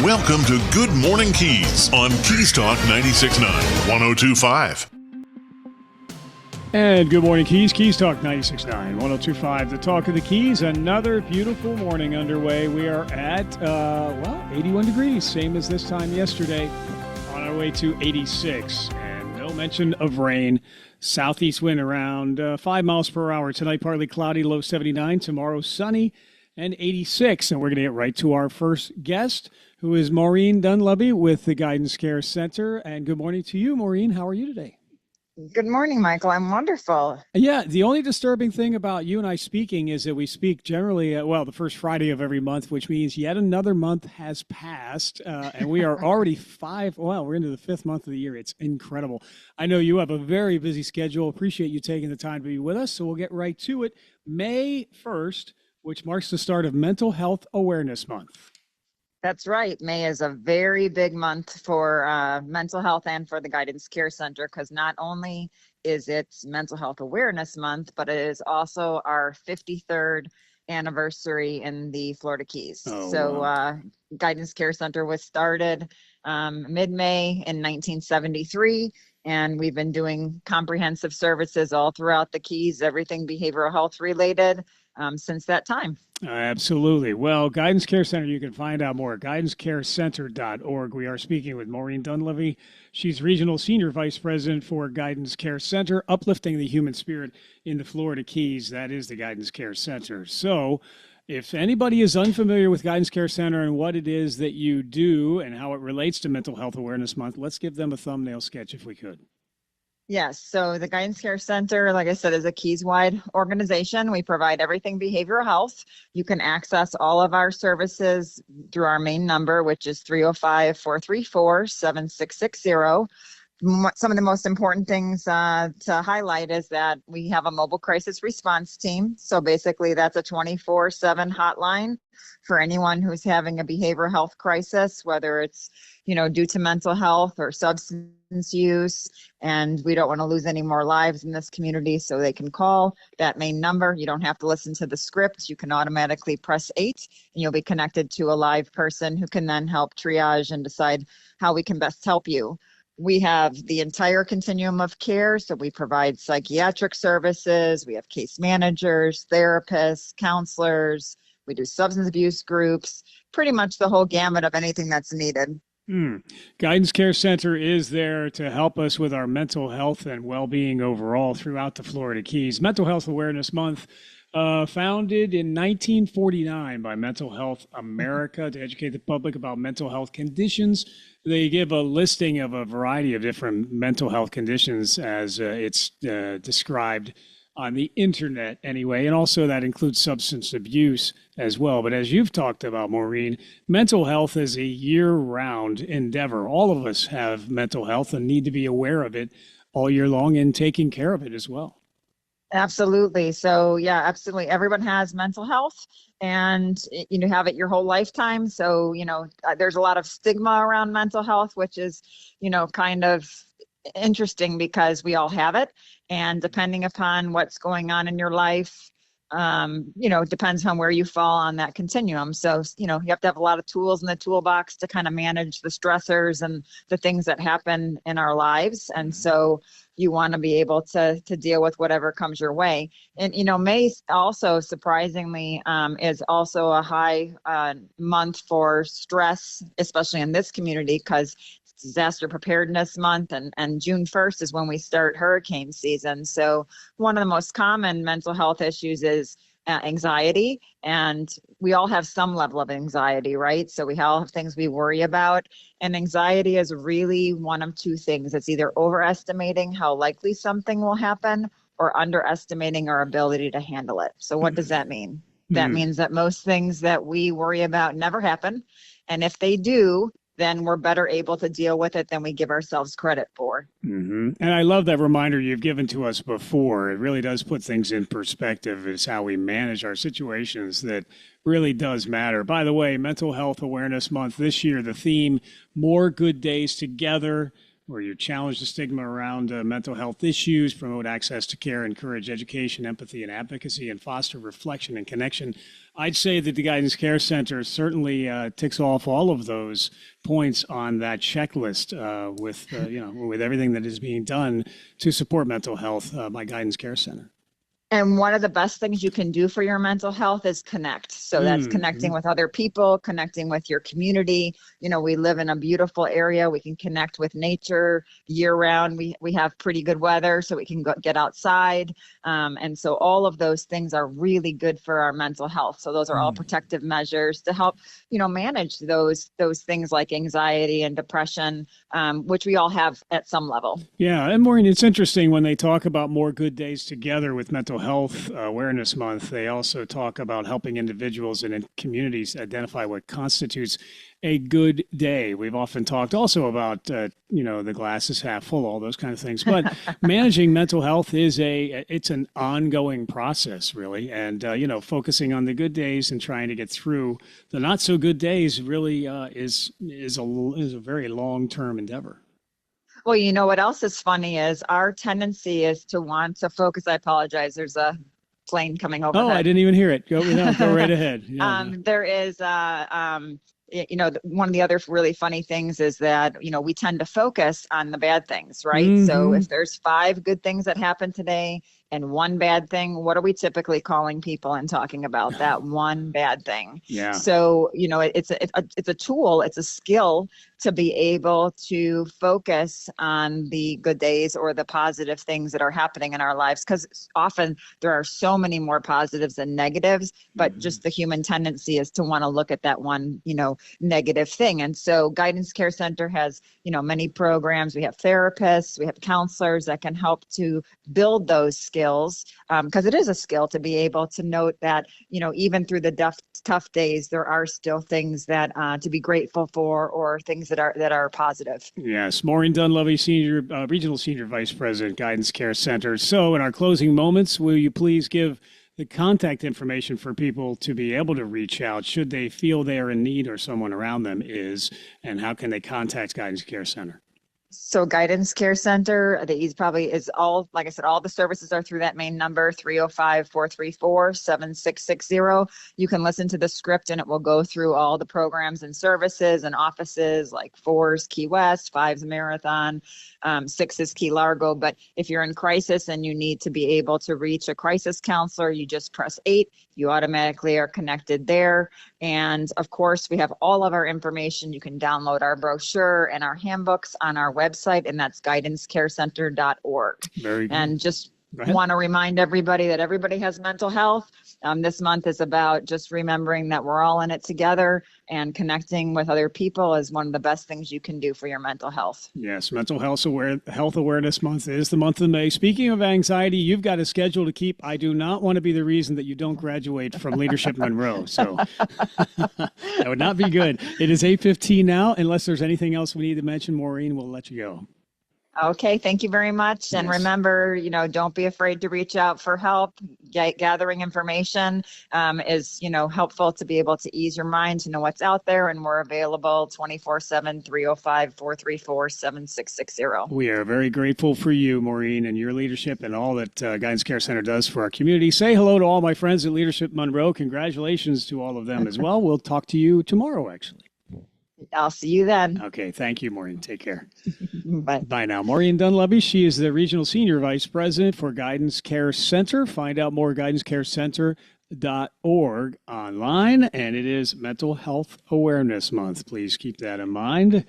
Welcome to Good Morning Keys on Keys Talk 96.9, 102.5. And good morning, Keys. Keys Talk 96.9, 102.5, the talk of the Keys. Another beautiful morning underway. We are at, 81 degrees, same as this time yesterday. On our way to 86, and no mention of rain. Southeast wind around 5 miles per hour. Tonight, partly cloudy, low 79. Tomorrow, sunny and 86. And we're going to get right to our first guest, who is Maureen Dunleavy with the Guidance Care Center. And good morning to you, Maureen. How are you today? Good morning, Michael. I'm wonderful. Yeah, the only disturbing thing about you and I speaking is that we speak generally, the first Friday of every month, which means yet another month has passed, and we are already we're into the fifth month of the year. It's incredible. I know you have a very busy schedule. Appreciate you taking the time to be with us, so we'll get right to it. May 1st, which marks the start of Mental Health Awareness Month. That's right. May is a very big month for mental health and for the Guidance Care Center, because not only is it Mental Health Awareness Month, but it is also our 53rd anniversary in the Florida Keys. Wow. Guidance Care Center was started mid-May in 1973, and we've been doing comprehensive services all throughout the Keys, everything behavioral health related since that time. Absolutely. Well, Guidance Care Center, you can find out more at guidancecarecenter.org. We are speaking with Maureen Dunleavy. She's Regional Senior Vice President for Guidance Care Center, uplifting the human spirit in the Florida Keys. That is the Guidance Care Center. So if anybody is unfamiliar with Guidance Care Center and what it is that you do and how it relates to Mental Health Awareness Month, let's give them a thumbnail sketch if we could. Yes. So the Guidance Care Center, like I said, is a Keys-wide organization. We provide everything behavioral health. You can access all of our services through our main number, which is 305-434-7660. Some of the most important things to highlight is that we have a mobile crisis response team. So basically that's a 24/7 hotline for anyone who's having a behavioral health crisis, whether it's, due to mental health or substance use. And we don't want to lose any more lives in this community, so they can call that main number. You don't have to listen to the script. You can automatically press 8 and you'll be connected to a live person who can then help triage and decide how we can best help you. We have the entire continuum of care. So we provide psychiatric services. We have case managers, therapists, counselors. We do substance abuse groups, pretty much the whole gamut of anything that's needed. Guidance Care Center is there to help us with our mental health and well-being overall throughout the Florida Keys. Mental Health Awareness Month, founded in 1949 by Mental Health America to educate the public about mental health conditions. They give a listing of a variety of different mental health conditions as it's described on the internet anyway, and also that includes substance abuse as well. But as you've talked about, Maureen, mental health is a year-round endeavor. All of us have mental health and need to be aware of it all year long and taking care of it as well. Absolutely. So yeah, absolutely. Everyone has mental health and you have it your whole lifetime. So, there's a lot of stigma around mental health, which is, kind of interesting because we all have it. And depending upon what's going on in your life, depends on where you fall on that continuum. So, you have to have a lot of tools in the toolbox to kind of manage the stressors and the things that happen in our lives. And so you want to be able to deal with whatever comes your way. And, May also surprisingly is also a high month for stress, especially in this community, because Disaster Preparedness Month, and June 1st is when we start hurricane season. So one of the most common mental health issues is anxiety, and we all have some level of anxiety, right? So we all have things we worry about, and anxiety is really one of two things. It's either overestimating how likely something will happen or underestimating our ability to handle it. So what does that mean? That means that most things that we worry about never happen, and if they do, then we're better able to deal with it than we give ourselves credit for. Mm-hmm. And I love that reminder you've given to us before. It really does put things in perspective. It's how we manage our situations that really does matter. By the way, Mental Health Awareness Month this year, the theme, More Good Days Together. where you challenge the stigma around mental health issues, promote access to care, encourage education, empathy, and advocacy, and foster reflection and connection. I'd say that the Guidance Care Center certainly ticks off all of those points on that checklist with everything that is being done to support mental health by Guidance Care Center. And one of the best things you can do for your mental health is connect. So that's connecting with other people, connecting with your community. We live in a beautiful area. We can connect with nature year round. We have pretty good weather, so we can get outside. And so all of those things are really good for our mental health. So those are all protective measures to help, manage those things like anxiety and depression, which we all have at some level. Yeah. And Maureen, it's interesting when they talk about more good days together with Mental Health Awareness Month, they also talk about helping individuals and communities identify what constitutes a good day. We've often talked also about, the glass is half full, all those kind of things. But managing mental health it's an ongoing process, really. And, focusing on the good days and trying to get through the not so good days really is a very long-term endeavor. Well, what else is funny is our tendency is to want to focus. I apologize. There's a plane coming over. Oh, I didn't even hear it. Go right ahead. Yeah. There is, one of the other really funny things is that, we tend to focus on the bad things, right? Mm-hmm. So if there's 5 good things that happen today and 1 bad thing, what are we typically calling people and talking about? That one bad thing. Yeah. So, it's a tool, it's a skill to be able to focus on the good days or the positive things that are happening in our lives, because often there are so many more positives than negatives, but just the human tendency is to want to look at that one, negative thing. And so Guidance Care Center has, many programs. We have therapists, we have counselors that can help to build those skills, because it is a skill to be able to note that, even through the tough days, there are still things that to be grateful for, or things that are positive. Yes, Maureen Dunleavy, Regional Senior Vice President, Guidance Care Center. So in our closing moments, will you please give the contact information for people to be able to reach out should they feel they are in need or someone around them is, and how can they contact Guidance Care Center? So Guidance Care Center, the ease probably is all, like I said, all the services are through that main number, 305-434-7660. You can listen to the script and it will go through all the programs and services and offices like 4's Key West, 5's Marathon, 6's Key Largo. But if you're in crisis and you need to be able to reach a crisis counselor, you just press 8. You automatically are connected there. And of course, we have all of our information. You can download our brochure and our handbooks on our website, and that's guidancecarecenter.org. Very good. And just want to remind everybody that everybody has mental health. This month is about just remembering that we're all in it together, and connecting with other people is one of the best things you can do for your mental health. Yes, Mental Health Awareness Month is the month of May. Speaking of anxiety, you've got a schedule to keep. I do not want to be the reason that you don't graduate from Leadership Monroe, so that would not be good. It is 8:15 now. Unless there's anything else we need to mention, Maureen, we'll let you go. Okay, thank you very much. And remember, don't be afraid to reach out for help. Gathering information is, helpful to be able to ease your mind, to know what's out there. And we're available 24/7, 305-434-7660. We are very grateful for you, Maureen, and your leadership and all that Guidance Care Center does for our community. Say hello to all my friends at Leadership Monroe. Congratulations to all of them as well. We'll talk to you tomorrow, actually. I'll see you then. Okay. Thank you, Maureen. Take care. Bye. Bye now. Maureen Dunleavy, she is the Regional Senior Vice President for Guidance Care Center. Find out more at guidancecarecenter.org online, and it is Mental Health Awareness Month. Please keep that in mind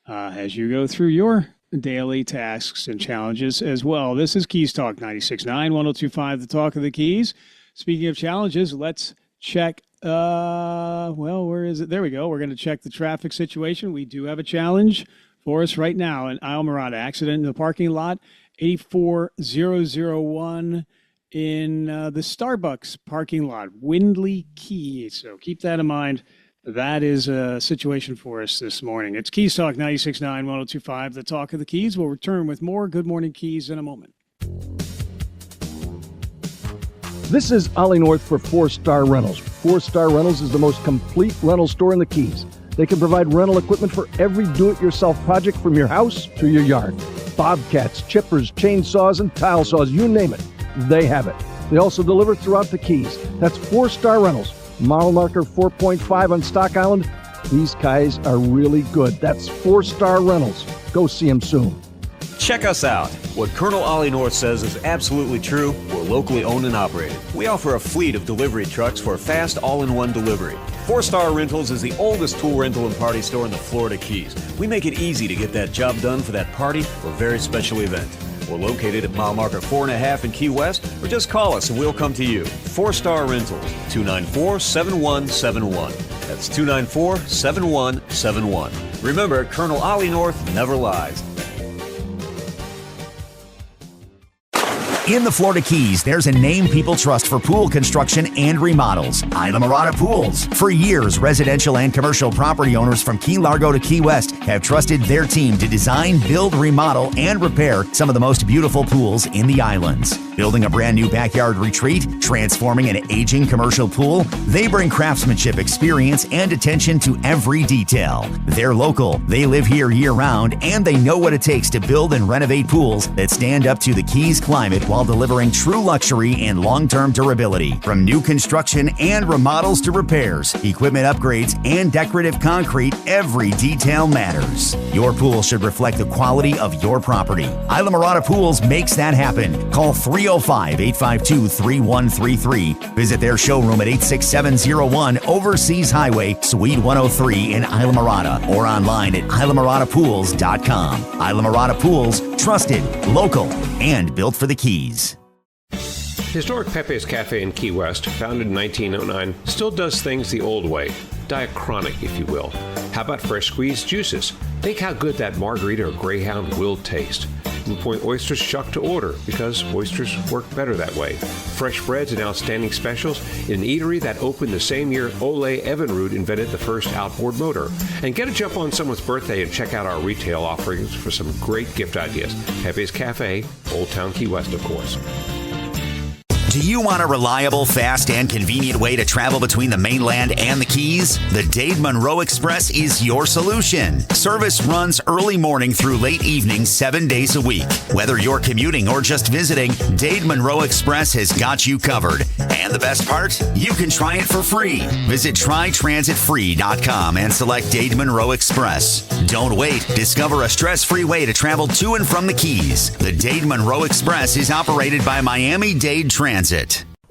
as you go through your daily tasks and challenges as well. This is Keys Talk 96.9, 102.5, the Talk of the Keys. Speaking of challenges, let's check where is it? There we go. We're going to check the traffic situation. We do have a challenge for us right now. An Islamorada accident in the parking lot, 84001 in the Starbucks parking lot, Windley Key. So keep that in mind. That is a situation for us this morning. It's Keys Talk 96.9, 102.5, the Talk of the Keys. We'll return with more Good Morning Keys in a moment. This is Ollie North for 4 Star Rentals. 4 Star Rentals is the most complete rental store in the Keys. They can provide rental equipment for every do-it-yourself project from your house to your yard. Bobcats, chippers, chainsaws, and tile saws, you name it, they have it. They also deliver throughout the Keys. That's 4-star rentals. Model marker 4.5 on Stock Island. These guys are really good. That's 4-star rentals. Go see them soon. Check us out. What Colonel Ollie North says is absolutely true. We're locally owned and operated. We offer a fleet of delivery trucks for fast all-in-one delivery. 4-Star Rentals is the oldest tool rental and party store in the Florida Keys. We make it easy to get that job done for that party or very special event. We're located at mile marker 4.5 in Key West, or just call us and we'll come to you. 4-Star Rentals, 294-7171. That's 294-7171. Remember, Colonel Ollie North never lies. In the Florida Keys, there's a name people trust for pool construction and remodels, Islamorada Pools. For years, residential and commercial property owners from Key Largo to Key West have trusted their team to design, build, remodel, and repair some of the most beautiful pools in the islands. Building a brand new backyard retreat, transforming an aging commercial pool, they bring craftsmanship, experience, and attention to every detail. They're local, they live here year-round, and they know what it takes to build and renovate pools that stand up to the Keys climate while delivering true luxury and long-term durability. From new construction and remodels to repairs, equipment upgrades, and decorative concrete, every detail matters. Your pool should reflect the quality of your property. Islamorada Pools makes that happen. Call 305-852-3133. Visit their showroom at 86701 Overseas Highway, Suite 103 in Islamorada, or online at islamorada.pools.com. Islamorada Pools, trusted, local, and built for the Keys. Historic Pepe's Cafe in Key West, founded in 1909, still does things the old way. Diachronic, if you will. How about fresh squeezed juices? Think how good that margarita or Greyhound will taste. Blue Point oysters shucked to order because oysters work better that way. Fresh breads and outstanding specials in an eatery that opened the same year Ole Evinrude invented the first outboard motor. And get a jump on someone's birthday and check out our retail offerings for some great gift ideas. Pepe's Cafe, Old Town Key West, of course. Do you want a reliable, fast, and convenient way to travel between the mainland and the Keys? The Dade Monroe Express is your solution. Service runs early morning through late evening, 7 days a week. Whether you're commuting or just visiting, Dade Monroe Express has got you covered. And the best part? You can try it for free. Visit trytransitfree.com and select Dade Monroe Express. Don't wait. Discover a stress-free way to travel to and from the Keys. The Dade Monroe Express is operated by Miami-Dade Transit.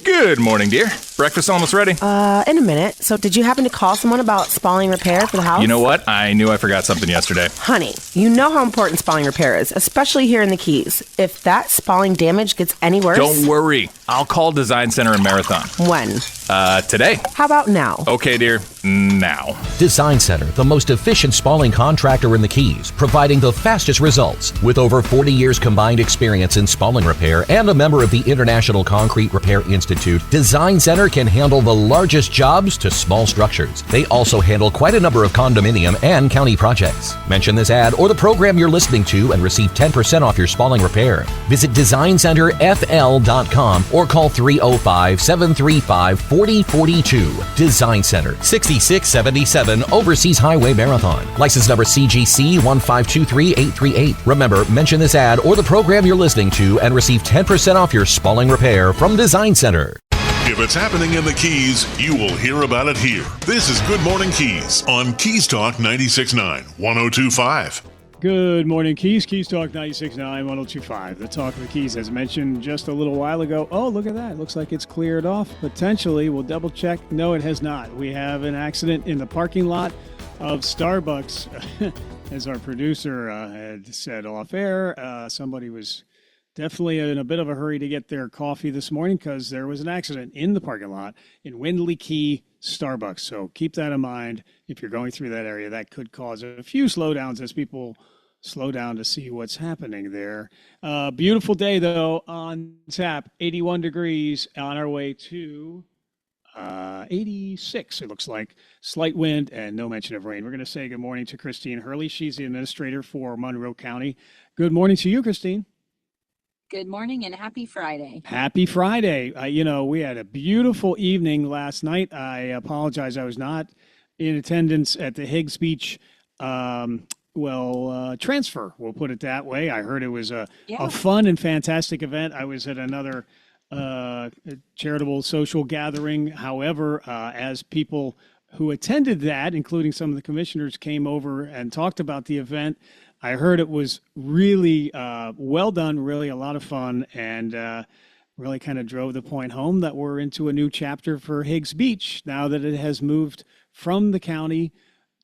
Good morning, dear. Breakfast almost ready? In a minute. So did you happen to call someone about spalling repair for the house? You know what? I knew I forgot something yesterday. Honey, you know how important spalling repair is, especially here in the Keys. If that spalling damage gets any worse... Don't worry. I'll call Design Center in Marathon. When? Today. How about now? Okay, dear. Now. Design Center, the most efficient spalling contractor in the Keys, providing the fastest results. With over 40 years combined experience in spalling repair and a member of the International Concrete Repair Institute, Design Center can handle the largest jobs to small structures. They also handle quite a number of condominium and county projects. Mention this ad or the program you're listening to and receive 10% off your spalling repair. Visit DesignCenterFL.com or call 305-735-4042. Design Center, 6677 Overseas Highway, Marathon. License number CGC 1523838. Remember, mention this ad or the program you're listening to and receive 10% off your spalling repair from Design Center. If it's happening in the Keys, you will hear about it here. This is Good Morning Keys on Keys Talk 96.9, 102.5. Good morning, Keys. Keys Talk 96.9, 102.5. The Talk of the Keys, as mentioned just a little while ago. Oh, look at that. Looks like it's cleared off. Potentially. We'll double check. No, it has not. We have an accident in the parking lot of Starbucks. As our producer had said off air, somebody was definitely in a bit of a hurry to get their coffee this morning because there was an accident in the parking lot in Windley Key Starbucks. So keep that in mind if you're going through that area. That could cause a few slowdowns as people slow down to see what's happening there. Beautiful day, though, on tap. 81 degrees on our way to 86, it looks like. Slight wind and no mention of rain. We're going to say good morning to Christine Hurley. She's the administrator for Monroe County. Good morning to you, Christine. Good morning and happy Friday. Happy Friday. We had a beautiful evening last night. I apologize. I was not in attendance at the Higgs Beach transfer. We'll put it that way. I heard it was a fun and fantastic event. I was at another charitable social gathering. However, as people who attended that, including some of the commissioners, came over and talked about the event, I heard it was really well done, really a lot of fun, and really kind of drove the point home that we're into a new chapter for Higgs Beach now that it has moved from the county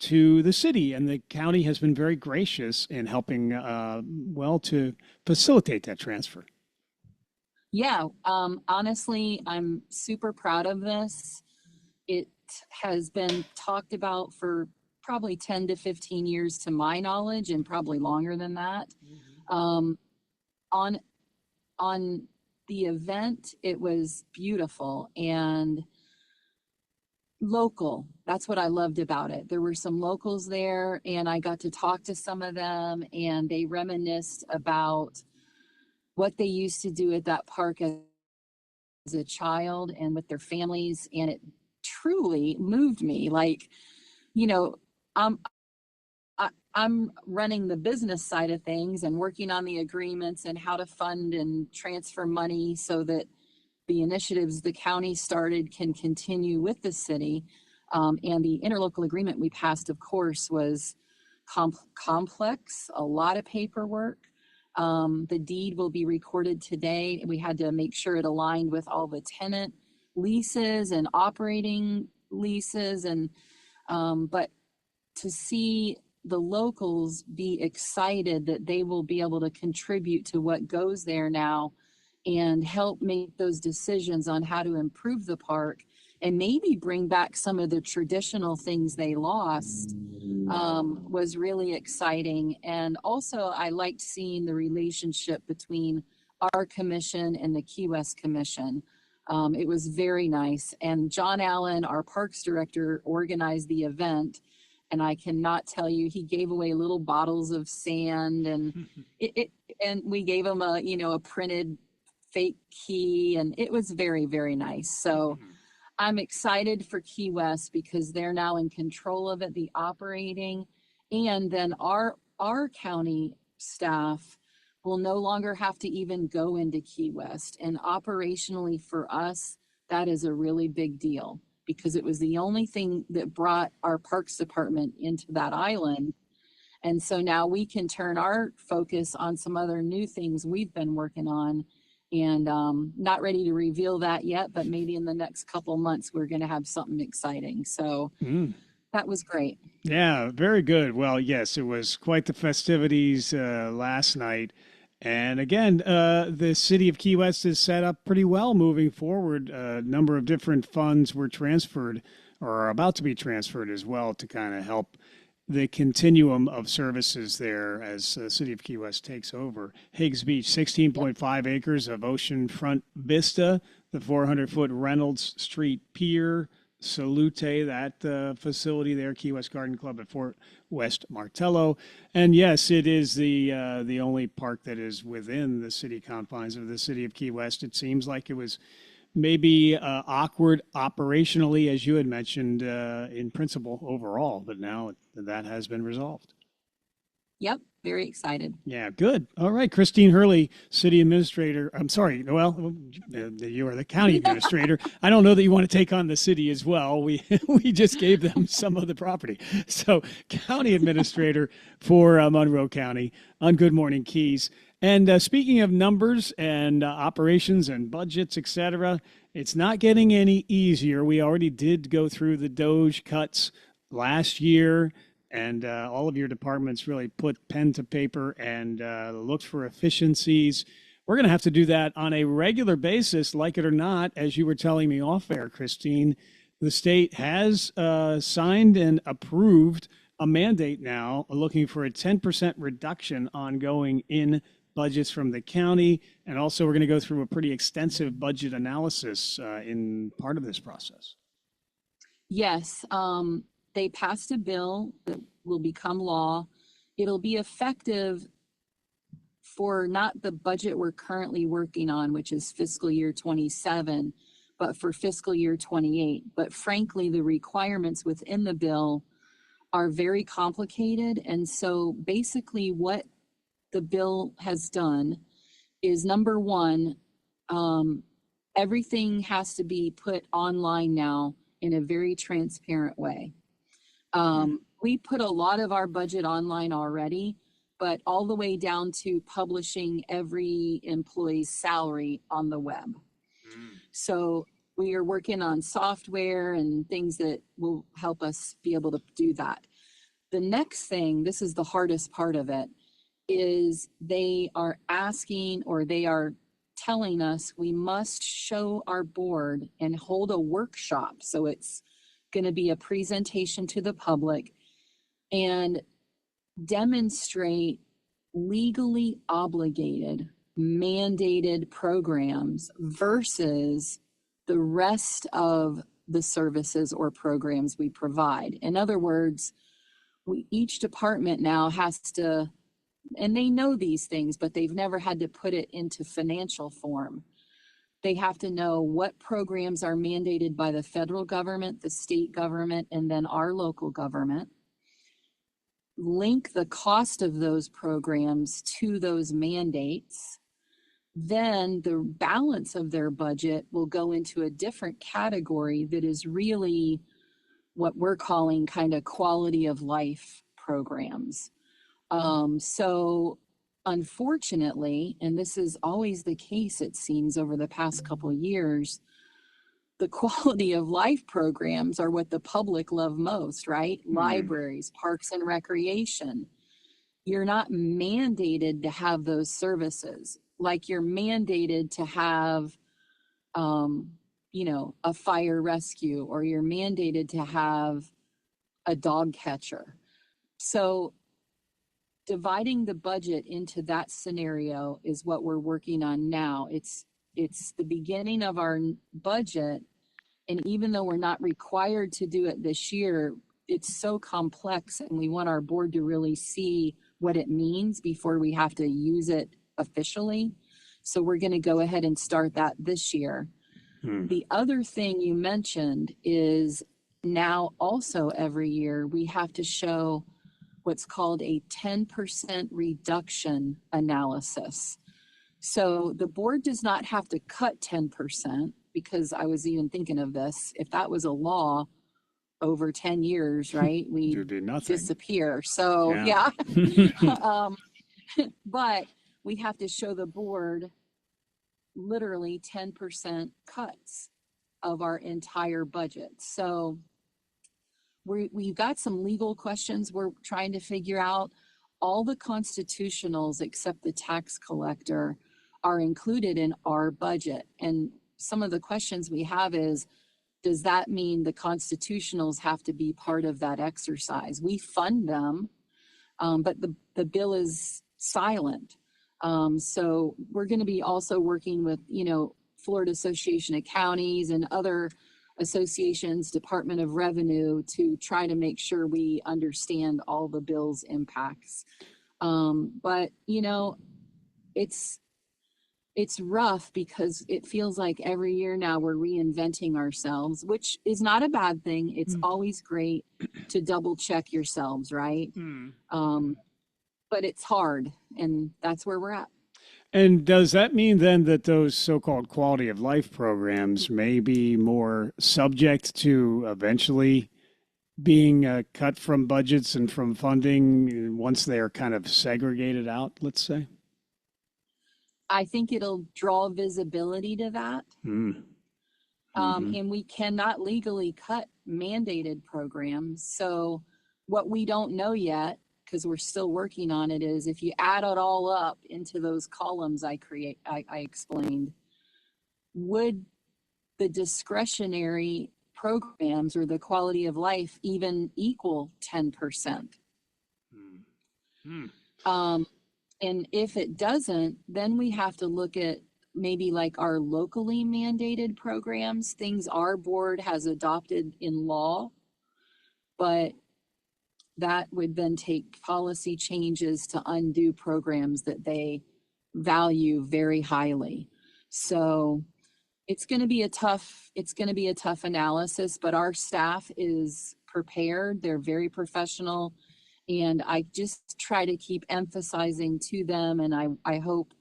to the city. And the county has been very gracious in helping, to facilitate that transfer. Yeah, honestly, I'm super proud of this. It has been talked about for probably 10 to 15 years to my knowledge, and probably longer than that. On the event, it was beautiful and local. That's what I loved about it. There were some locals there, and I got to talk to some of them, and they reminisced about what they used to do at that park as a child and with their families, and it truly moved me. Like, you know, I'm running the business side of things and working on the agreements and how to fund and transfer money so that the initiatives the county started can continue with the city. And the interlocal agreement we passed, of course, was complex, a lot of paperwork. The deed will be recorded today. We had to make sure it aligned with all the tenant leases and operating leases, and but to see the locals be excited that they will be able to contribute to what goes there now and help make those decisions on how to improve the park and maybe bring back some of the traditional things they lost was really exciting. And also I liked seeing the relationship between our commission and the Key West Commission. It was very nice. And John Allen, our parks director, organized the event. And I cannot tell you, he gave away little bottles of sand, and and we gave him a printed fake key, and it was very, very nice. So I'm excited for Key West because they're now in control of it, the operating, and then our county staff will no longer have to even go into Key West. And operationally for us, that is a really big deal, because it was the only thing that brought our parks department into that island. And so now we can turn our focus on some other new things we've been working on, and not ready to reveal that yet, but maybe in the next couple months, we're going to have something exciting. So that was great. Yeah, very good. Well, yes, it was quite the festivities last night. And again, the city of Key West is set up pretty well moving forward. A number of different funds were transferred or are about to be transferred as well to kind of help the continuum of services there as the city of Key West takes over. Higgs Beach, 16.5 acres of oceanfront vista, the 400-foot Reynolds Street Pier, Salute, that facility there, Key West Garden Club at Fort West Martello. And yes, it is the only park that is within the city confines of the city of Key West. It seems like it was maybe awkward operationally, as you had mentioned, in principle overall, but now that has been resolved. Yep, very excited. Yeah, good. All right, Christine Hurley, city administrator. I'm sorry, well, you are the county administrator. I don't know that you want to take on the city as well. We just gave them some of the property. So, county administrator for Monroe County on Good Morning Keys. And speaking of numbers and operations and budgets, et cetera, it's not getting any easier. We already did go through the DOGE cuts last year, and all of your departments really put pen to paper and looked for efficiencies. We're going to have to do that on a regular basis, like it or not. As you were telling me off air, Christine, the state has signed and approved a mandate now looking for a 10% reduction ongoing in budgets from the county. And also we're going to go through a pretty extensive budget analysis in part of this process. Yes, they passed a bill that will become law. It'll be effective for not the budget we're currently working on, which is fiscal year 27, but for fiscal year 28. But frankly, the requirements within the bill are very complicated. And so basically what the bill has done is, number one, everything has to be put online now in a very transparent way. We put a lot of our budget online already, but all the way down to publishing every employee's salary on the web. So we are working on software and things that will help us be able to do that. The next thing, this is the hardest part of it, is they are asking, or they are telling us we must show our board and hold a workshop. So it's going to be a presentation to the public and demonstrate legally obligated, mandated programs versus the rest of the services or programs we provide. In other words, each department now has to, and they know these things, but they've never had to put it into financial form. They have to know what programs are mandated by the federal government, the state government, and then our local government. Link the cost of those programs to those mandates. Then the balance of their budget will go into a different category that is really what we're calling kind of quality of life programs. So unfortunately, and this is always the case, it seems, over the past couple of years, the quality of life programs are what the public love most, right? Libraries, parks and recreation. You're not mandated to have those services. Like you're mandated to have, a fire rescue, or you're mandated to have a dog catcher. So dividing the budget into that scenario is what we're working on now. It's the beginning of our budget. And even though we're not required to do it this year, it's so complex, and we want our board to really see what it means before we have to use it officially. So we're going to go ahead and start that this year. The other thing you mentioned is now also every year we have to show what's called a 10% reduction analysis. So the board does not have to cut 10%, because I was even thinking of this. If that was a law over 10 years, right, we disappear. So yeah. But we have to show the board literally 10% cuts of our entire budget. So we've got some legal questions we're trying to figure out. All the constitutionals except the tax collector are included in our budget. And some of the questions we have is, does that mean the constitutionals have to be part of that exercise? We fund them, but the bill is silent. So we're going to be also working with, Florida Association of Counties and other associations, Department of Revenue, to try to make sure we understand all the bill's impacts. But, it's rough because it feels like every year now we're reinventing ourselves, which is not a bad thing. It's always great to double check yourselves, right? But it's hard, and that's where we're at. And does that mean then that those so-called quality of life programs may be more subject to eventually being cut from budgets and from funding once they're kind of segregated out, let's say? I think it'll draw visibility to that. And we cannot legally cut mandated programs. So what we don't know yet, because we're still working on it, is if you add it all up into those columns I explained, would the discretionary programs or the quality of life even equal 10%? And if it doesn't, then we have to look at maybe like our locally mandated programs, things our board has adopted in law, but that would then take policy changes to undo programs that they value very highly. So it's going to be a tough analysis, but our staff is prepared. They're very professional. And I just try to keep emphasizing to them, and I hope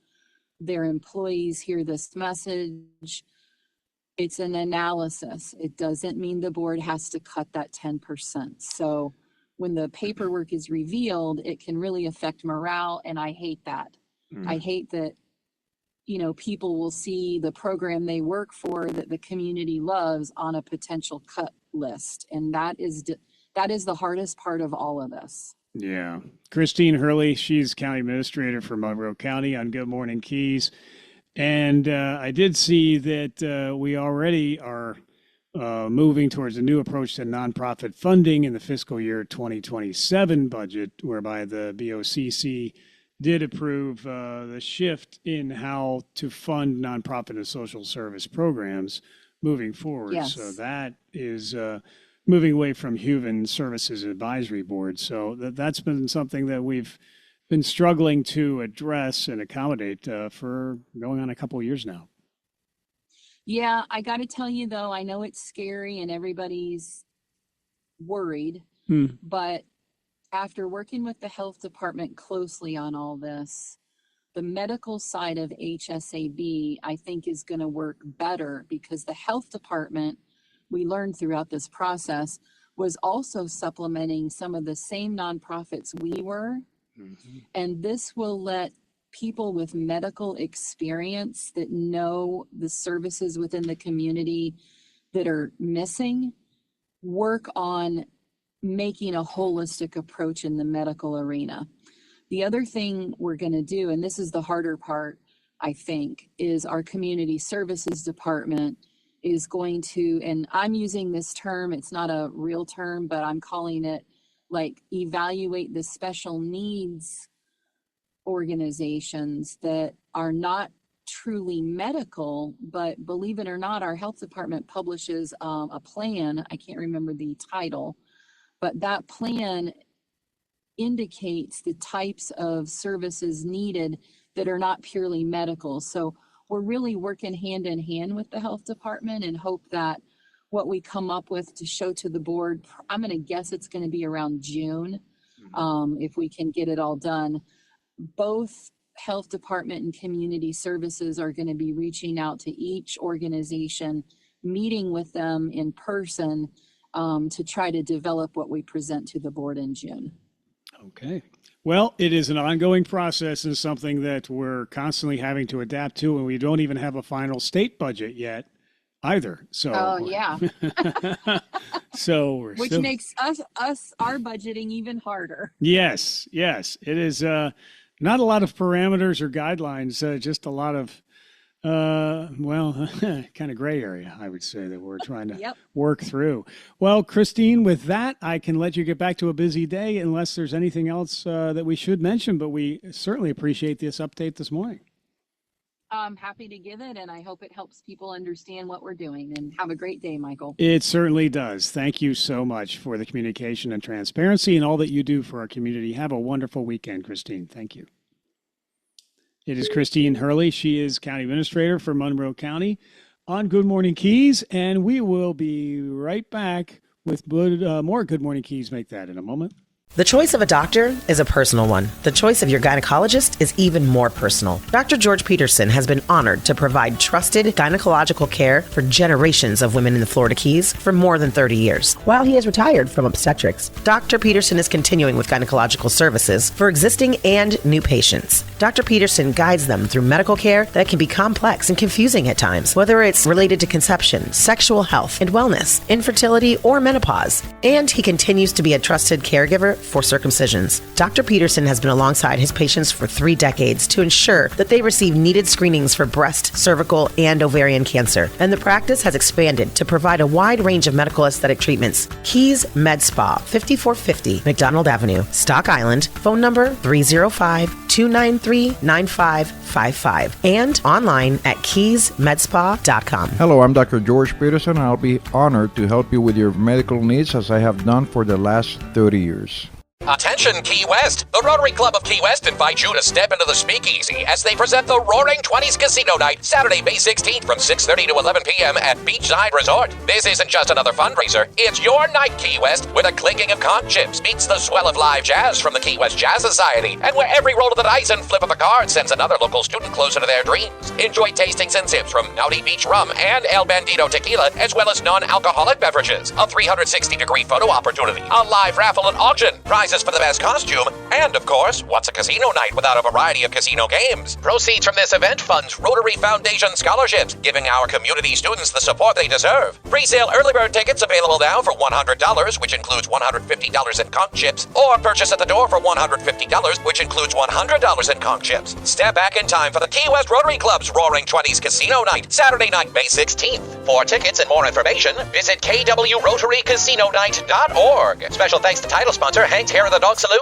their employees hear this message. It's an analysis. It doesn't mean the board has to cut that 10%. So when the paperwork is revealed, it can really affect morale, and I hate that. I hate that, people will see the program they work for that the community loves on a potential cut list. And that is the hardest part of all of this. Yeah. Christine Hurley, she's county administrator for Monroe County on Good Morning Keys. And I did see that we already are moving towards a new approach to nonprofit funding in the fiscal year 2027 budget, whereby the BOCC did approve the shift in how to fund nonprofit and social service programs moving forward. Yes. So that is moving away from Human Services Advisory Board. So that's been something that we've been struggling to address and accommodate for going on a couple of years now. Yeah, I got to tell you, though, I know it's scary and everybody's worried, but after working with the health department closely on all this, the medical side of HSAB, I think, is going to work better because the health department, we learned throughout this process, was also supplementing some of the same nonprofits we were. And this will let people with medical experience that know the services within the community that are missing work on making a holistic approach in the medical arena. The other thing we're going to do, and this is the harder part, I think, is our community services department is going to, and I'm using this term, it's not a real term, but I'm calling it like evaluate the special needs organizations that are not truly medical, but believe it or not, our health department publishes a plan. I can't remember the title, but that plan indicates the types of services needed that are not purely medical. So we're really working hand in hand with the health department and hope that what we come up with to show to the board, I'm going to guess it's going to be around June, if we can get it all done. Both health department and community services are going to be reaching out to each organization, meeting with them in person to try to develop what we present to the board in June. Okay. Well, it is an ongoing process and something that we're constantly having to adapt to, and we don't even have a final state budget yet either. So, yeah. So we're Which makes us our budgeting even harder. Yes. It is not a lot of parameters or guidelines, just a lot of, kind of gray area, I would say, that we're trying to work through. Well, Christine, with that, I can let you get back to a busy day unless there's anything else that we should mention, but we certainly appreciate this update this morning. I'm happy to give it, and I hope it helps people understand what we're doing. And have a great day, Michael. It certainly does. Thank you so much for the communication and transparency and all that you do for our community. Have a wonderful weekend, Christine. Thank you. It is Christine Hurley. She is County Administrator for Monroe County on Good Morning Keys, and we will be right back with more Good Morning Keys. Make that in a moment. The choice of a doctor is a personal one. The choice of your gynecologist is even more personal. Dr. George Peterson has been honored to provide trusted gynecological care for generations of women in the Florida Keys for more than 30 years. While he is retired from obstetrics, Dr. Peterson is continuing with gynecological services for existing and new patients. Dr. Peterson guides them through medical care that can be complex and confusing at times, whether it's related to conception, sexual health and wellness, infertility, or menopause. And he continues to be a trusted caregiver for circumcisions. Dr. Peterson has been alongside his patients for 3 decades to ensure that they receive needed screenings for breast, cervical, and ovarian cancer. And the practice has expanded to provide a wide range of medical aesthetic treatments. Keys Med Spa, 5450 McDonald Avenue, Stock Island. Phone number 305-293-9555. And online at keysmedspa.com. Hello, I'm Dr. George Peterson. I'll be honored to help you with your medical needs as I have done for the last 30 years. Attention Key West! The Rotary Club of Key West invites you to step into the speakeasy as they present the Roaring 20s Casino Night, Saturday, May 16th from 6:30 to 11 p.m. at Beachside Resort. This isn't just another fundraiser, it's your night, Key West, where the clinking of conch chips meets the swell of live jazz from the Key West Jazz Society, and where every roll of the dice and flip of a card sends another local student closer to their dreams. Enjoy tastings and sips from Naughty Beach Rum and El Bandito Tequila, as well as non-alcoholic beverages, a 360-degree photo opportunity, a live raffle and auction, prizes for the best costume, and of course, what's a casino night without a variety of casino games? Proceeds from this event funds Rotary Foundation scholarships, giving our community students the support they deserve. Pre-sale early bird tickets available now for $100, which includes $150 in conch chips, or purchase at the door for $150, which includes $100 in conch chips. Step back in time for the Key West Rotary Club's Roaring 20s Casino Night, Saturday night, May 16th. For tickets and more information, visit kwrotarycasinonight.org. Special thanks to title sponsor Hank's Hair of the Dog Saloon.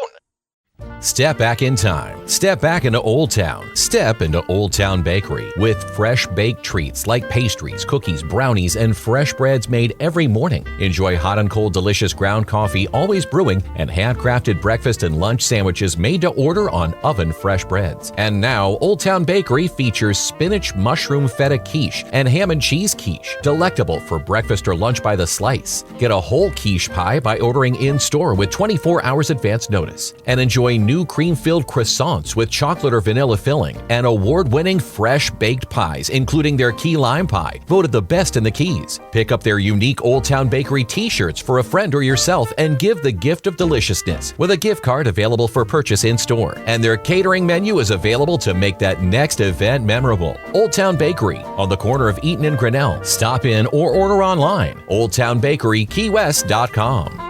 Step back in time. Step back into Old Town. Step into Old Town Bakery with fresh baked treats like pastries, cookies, brownies, and fresh breads made every morning. Enjoy hot and cold delicious ground coffee always brewing and handcrafted breakfast and lunch sandwiches made to order on oven fresh breads. And now Old Town Bakery features spinach mushroom feta quiche and ham and cheese quiche, delectable for breakfast or lunch by the slice. Get a whole quiche pie by ordering in-store with 24 hours advance notice. And enjoy new cream-filled croissants with chocolate or vanilla filling and award-winning fresh baked pies, including their key lime pie, voted the best in the Keys. Pick up their unique Old Town Bakery t-shirts for a friend or yourself and give the gift of deliciousness with a gift card available for purchase in-store. And their catering menu is available to make that next event memorable. Old Town Bakery on the corner of Eaton and Grinnell. Stop in or order online. OldTownBakeryKeyWest.com.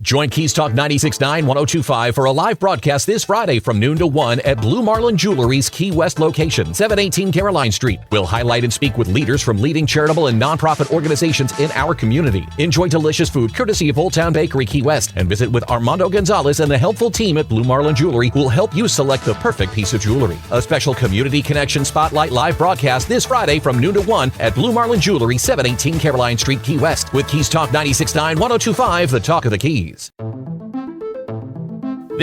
Join Keys Talk 96.9 1025 for a live broadcast this Friday from noon to 1 at Blue Marlin Jewelry's Key West location, 718 Caroline Street. We'll highlight and speak with leaders from leading charitable and nonprofit organizations in our community. Enjoy delicious food courtesy of Old Town Bakery Key West and visit with Armando Gonzalez and the helpful team at Blue Marlin Jewelry who will help you select the perfect piece of jewelry. A special Community Connection Spotlight live broadcast this Friday from noon to 1 at Blue Marlin Jewelry, 718 Caroline Street, Key West. With Keys Talk 96.9 1025, the talk of the Keys. The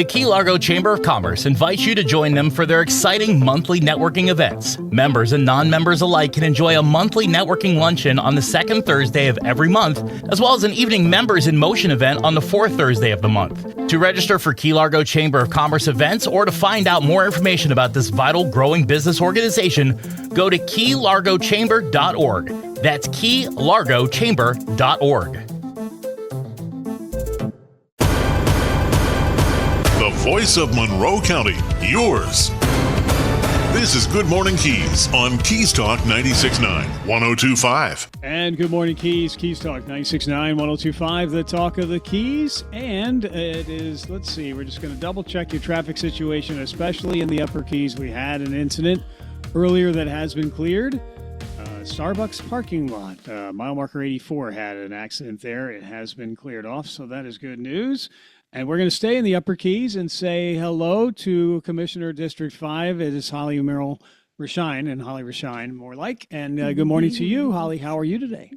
Key Largo Chamber of Commerce invites you to join them for their exciting monthly networking events. Members and non-members alike can enjoy a monthly networking luncheon on the second Thursday of every month, as well as an evening Members in Motion event on the fourth Thursday of the month. To register for Key Largo Chamber of Commerce events or to find out more information about this vital growing business organization, go to keylargochamber.org. That's keylargochamber.org. The voice of Monroe County, yours. This is Good Morning Keys on Keys Talk 96.9 1025. And Good Morning Keys, Keys Talk 96.9 1025, the talk of the Keys. And it is, let's see, we're just going to double check your traffic situation, especially in the Upper Keys. We had an incident earlier that has been cleared. Starbucks parking lot, mile marker 84 had an accident there. It has been cleared off, so that is good news. And we're going to stay in the Upper Keys and say hello to Commissioner District 5. It is Holly Merrill Rashine, and Holly Rashine, more like. And good morning to you, Holly. How are you today?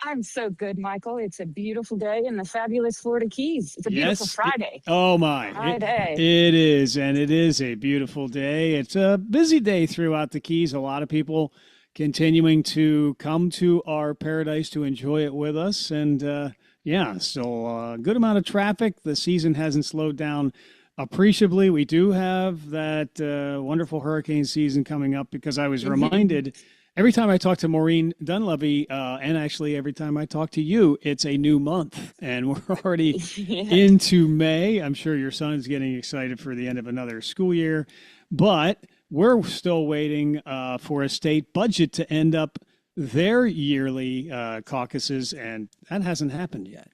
I'm so good, Michael. It's a beautiful day in the fabulous Florida Keys. It's a beautiful Friday. Oh, my. Friday. It is, and it is a beautiful day. It's a busy day throughout the Keys. A lot of people continuing to come to our paradise to enjoy it with us. And, yeah, still a good amount of traffic. The season hasn't slowed down appreciably. We do have that wonderful hurricane season coming up because I was reminded every time I talk to Maureen Dunleavy, and actually every time I talk to you, it's a new month. And we're already into May. I'm sure your son's getting excited for the end of another school year. But we're still waiting for a state budget to end up their yearly caucuses, and that hasn't happened yet.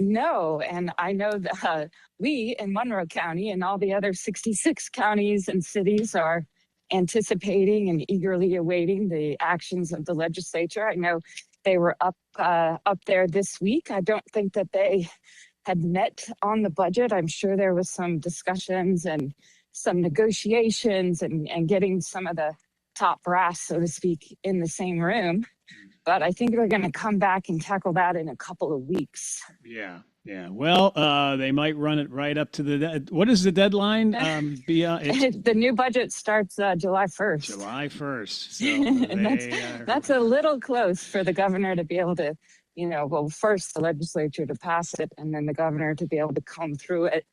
No, and I know that we in Monroe County and all the other 66 counties and cities are anticipating and eagerly awaiting the actions of the legislature. I know they were up there this week. I don't think that they had met on the budget. I'm sure there was some discussions and some negotiations and getting some of the top brass, so to speak, in the same room. but I think they're going to come back and tackle that in a couple of weeks. Yeah. Well, they might run it right up to what is the deadline? The new budget starts July 1st. July 1st. So that's a little close for the governor to be able to, first the legislature to pass it, and then the governor to be able to comb through it,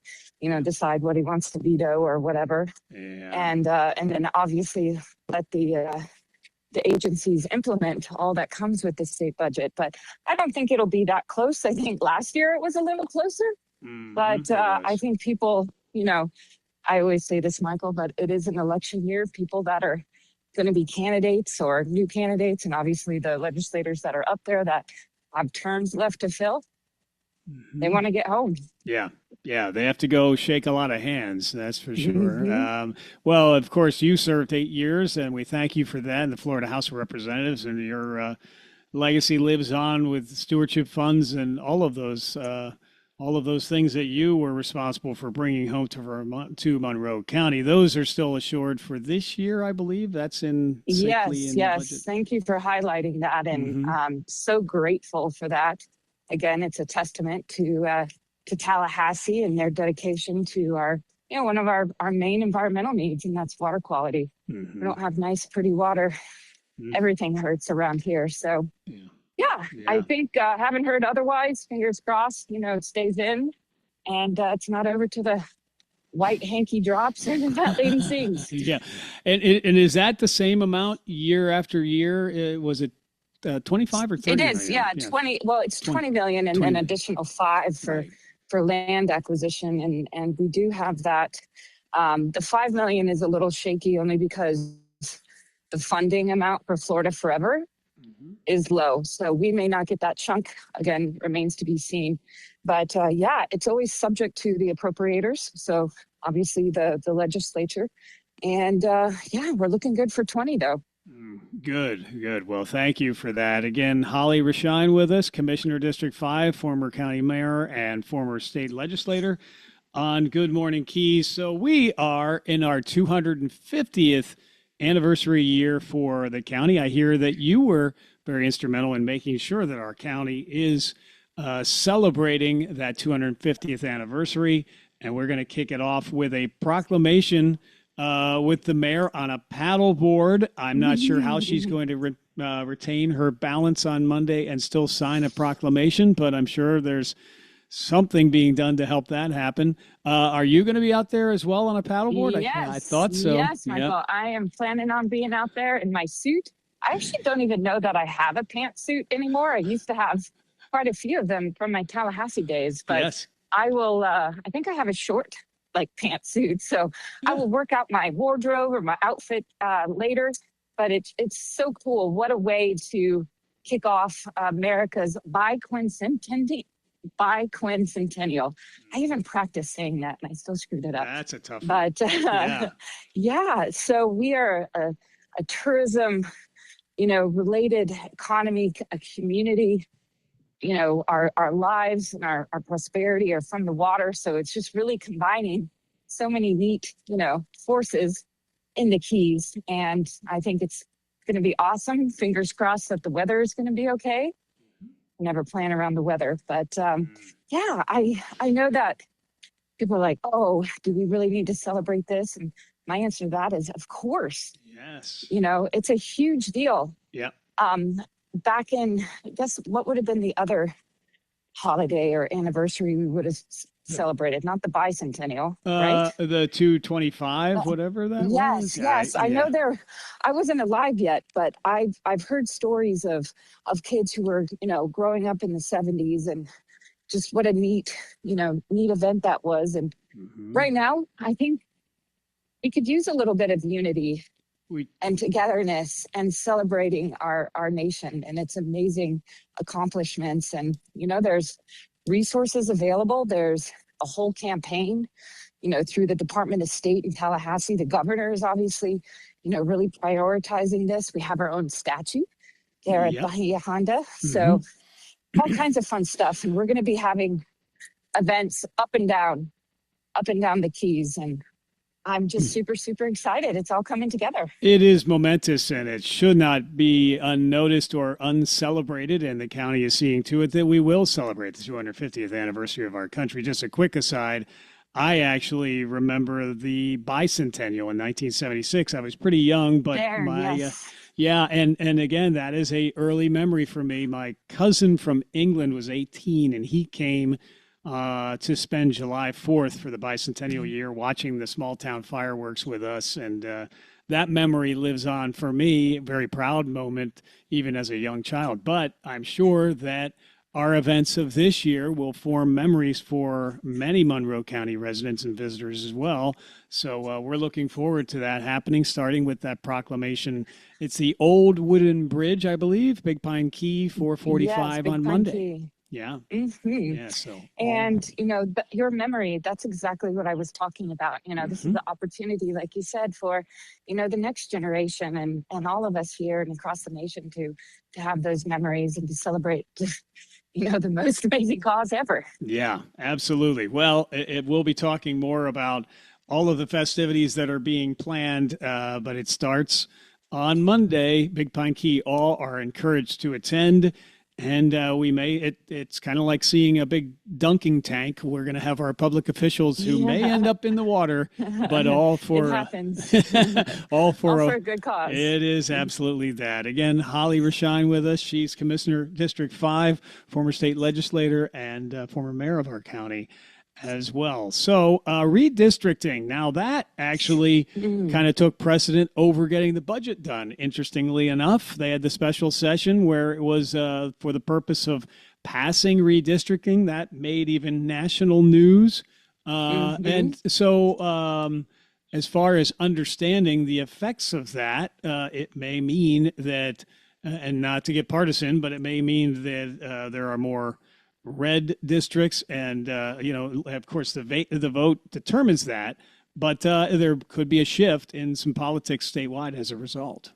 decide what he wants to veto or whatever. Yeah. And then obviously let the agencies implement all that comes with the state budget. But I don't think it'll be that close. I think last year it was a little closer. But I think people, I always say this, Michael, but it is an election year. People that are going to be candidates or new candidates, and obviously the legislators that are up there that have terms left to fill, they want to get home. Yeah, they have to go shake a lot of hands, that's for sure. Well, of course, you served 8 years, and we thank you for that in the Florida House of Representatives, and your legacy lives on with stewardship funds and all of those things that you were responsible for bringing home to Monroe County. Those are still assured for this year, I believe. That's in Yes. budget. Thank you for highlighting that, and I'm so grateful for that. Again, it's a testament to Tallahassee and their dedication to our, one of our main environmental needs, and that's water quality. We don't have nice, pretty water. Everything hurts around here. So, I think haven't heard otherwise. Fingers crossed, it stays in, and it's not over to the white hanky drops and that lady sings. Yeah, and is that the same amount year after year? Was it 25 or 30? It is, million? 20. Well, it's 20 million, and then additional 5 for land acquisition, and we do have that. The 5 million is a little shaky only because the funding amount for Florida Forever is low, so we may not get that chunk. Again, remains to be seen. But it's always subject to the appropriators. So obviously the legislature, and we're looking good for 20 though. Good. Well, thank you for that. Again, Holly Rashine with us, Commissioner District 5, former county mayor and former state legislator on Good Morning Keys. So we are in our 250th anniversary year for the county. I hear that you were very instrumental in making sure that our county is celebrating that 250th anniversary. And we're going to kick it off with a proclamation with the mayor on a paddle board. I'm not sure how she's going to retain her balance on Monday and still sign a proclamation, but I'm sure there's something being done to help that happen. Are you going to be out there as well on a paddleboard? Yes. I thought so. Yes, Michael. Yep. I am planning on being out there in my suit. I actually don't even know that I have a pantsuit anymore. I used to have quite a few of them from my Tallahassee days, but I will, I think I have a short pantsuit. So I will work out my wardrobe or my outfit later, but it's so cool. What a way to kick off America's biquincentennial. I even practiced saying that and I still screwed it up. That's a tough one. But so we are a tourism, related economy, a community. Our lives and our prosperity are from the water. So it's just really combining so many neat, forces in the Keys. And I think it's going to be awesome. Fingers crossed that the weather is going to be okay. Never plan around the weather. But I know that people are like, oh, do we really need to celebrate this? And my answer to that is, of course. Yes. It's a huge deal. Yeah. Back in, I guess, what would have been the other holiday or anniversary we would have celebrated? Not the bicentennial, right? The 225, whatever that was. Yes. I know I wasn't alive yet, but I've heard stories of kids who were, growing up in the 70s, and just what a neat event that was. And right now, I think we could use a little bit of unity and togetherness and celebrating our nation and its amazing accomplishments. And, there's resources available. There's a whole campaign, through the Department of State in Tallahassee. The governor is obviously, really prioritizing this. We have our own statue there at Bahia Honda. So all kinds of fun stuff. And we're going to be having events up and down the Keys. And I'm just super, super excited. It's all coming together. It is momentous, and it should not be unnoticed or uncelebrated. And the county is seeing to it that we will celebrate the 250th anniversary of our country. Just a quick aside, I actually remember the bicentennial in 1976. I was pretty young, but yeah, and again, that is a early memory for me. My cousin from England was 18, and he came to spend July 4th for the bicentennial year watching the small town fireworks with us. And that memory lives on for me, a very proud moment, even as a young child. But I'm sure that our events of this year will form memories for many Monroe County residents and visitors as well. So we're looking forward to that happening, starting with that proclamation. It's the old wooden bridge, I believe, Big Pine Key, 445 Big on Pine Monday. Key. Yeah. Mm-hmm. Yeah. So, and your memory, that's exactly what I was talking about. This is the opportunity, like you said, for, the next generation and all of us here and across the nation to have those memories and to celebrate, the most amazing cause ever. Yeah, absolutely. Well, we'll be talking more about all of the festivities that are being planned, but it starts on Monday. Big Pine Key, all are encouraged to attend. And it's kind of like seeing a big dunking tank. We're going to have our public officials who may end up in the water, but all for it happens. all for a good cause. It is absolutely that. Again, Holly Rashine with us. She's Commissioner District 5, former state legislator and former mayor of our county as well. So redistricting, now that actually kind of took precedent over getting the budget done. Interestingly enough, they had the special session where it was for the purpose of passing redistricting. That made even national news. And so as far as understanding the effects of that, it may mean that, and not to get partisan, but it may mean that there are more red districts, and of course the vote determines that, but there could be a shift in some politics statewide as a result.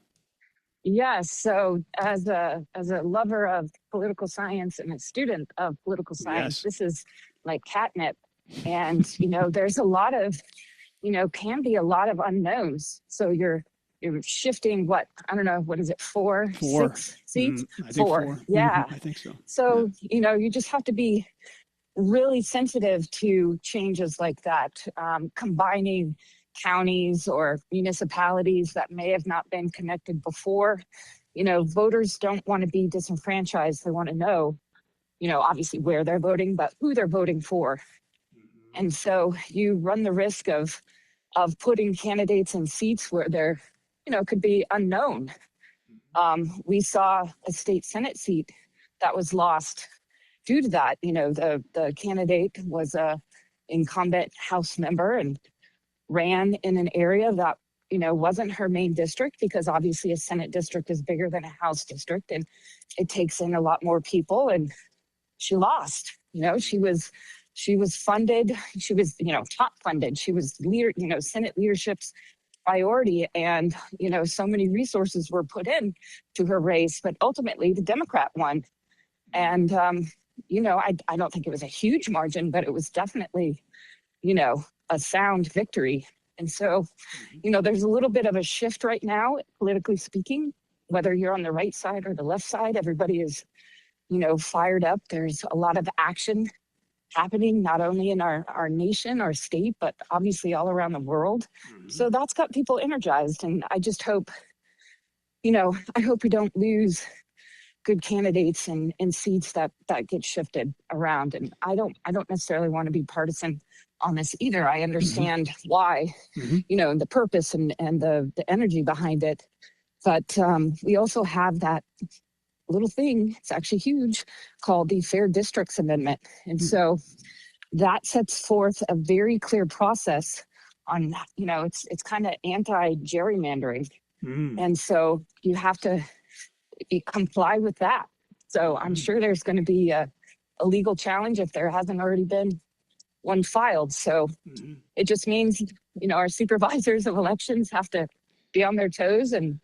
Yes. So as a lover of political science and a student of political science, This is like catnip. And there's a lot of can be a lot of unknowns. So you're shifting what is it, 6 seats? I think 4. Yeah. I think so. So, you just have to be really sensitive to changes like that, combining counties or municipalities that may have not been connected before. Voters don't want to be disenfranchised. They want to know, obviously where they're voting, but who they're voting for. And so you run the risk of putting candidates in seats where they're could be unknown. We saw a state Senate seat that was lost due to that. The candidate was a incumbent House member and ran in an area that, wasn't her main district, because obviously a Senate district is bigger than a House district and it takes in a lot more people, and she lost. She was funded. She was, top funded. She was Senate leadership's priority, and so many resources were put in to her race, but ultimately the Democrat won. And I don't think it was a huge margin, but it was definitely a sound victory. And so there's a little bit of a shift right now, politically speaking, whether you're on the right side or the left side. Everybody is fired up. There's a lot of action happening, not only in our nation, our state, but obviously all around the world. So that's got people energized. And I just hope, I hope we don't lose good candidates and seats that get shifted around. And I don't necessarily want to be partisan on this either. I understand why, the purpose and the energy behind it. But we also have that little thing, it's actually huge, called the Fair Districts Amendment. And so that sets forth a very clear process on, it's kind of anti-gerrymandering. And so you have to comply with that. So I'm sure there's going to be a legal challenge if there hasn't already been one filed. So it just means, our supervisors of elections have to be on their toes and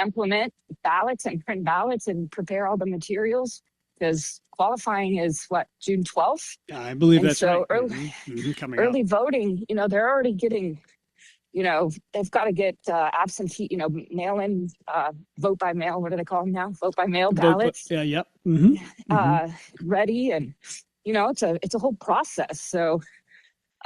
implement ballots and print ballots and prepare all the materials, because qualifying is June 12th. I believe that's so right. Early voting, they're already getting they've got to get absentee, mail-in, vote by mail. What do they call them now? Vote by mail ballots. Yeah. Yep. Mm-hmm. Ready, and it's a whole process. So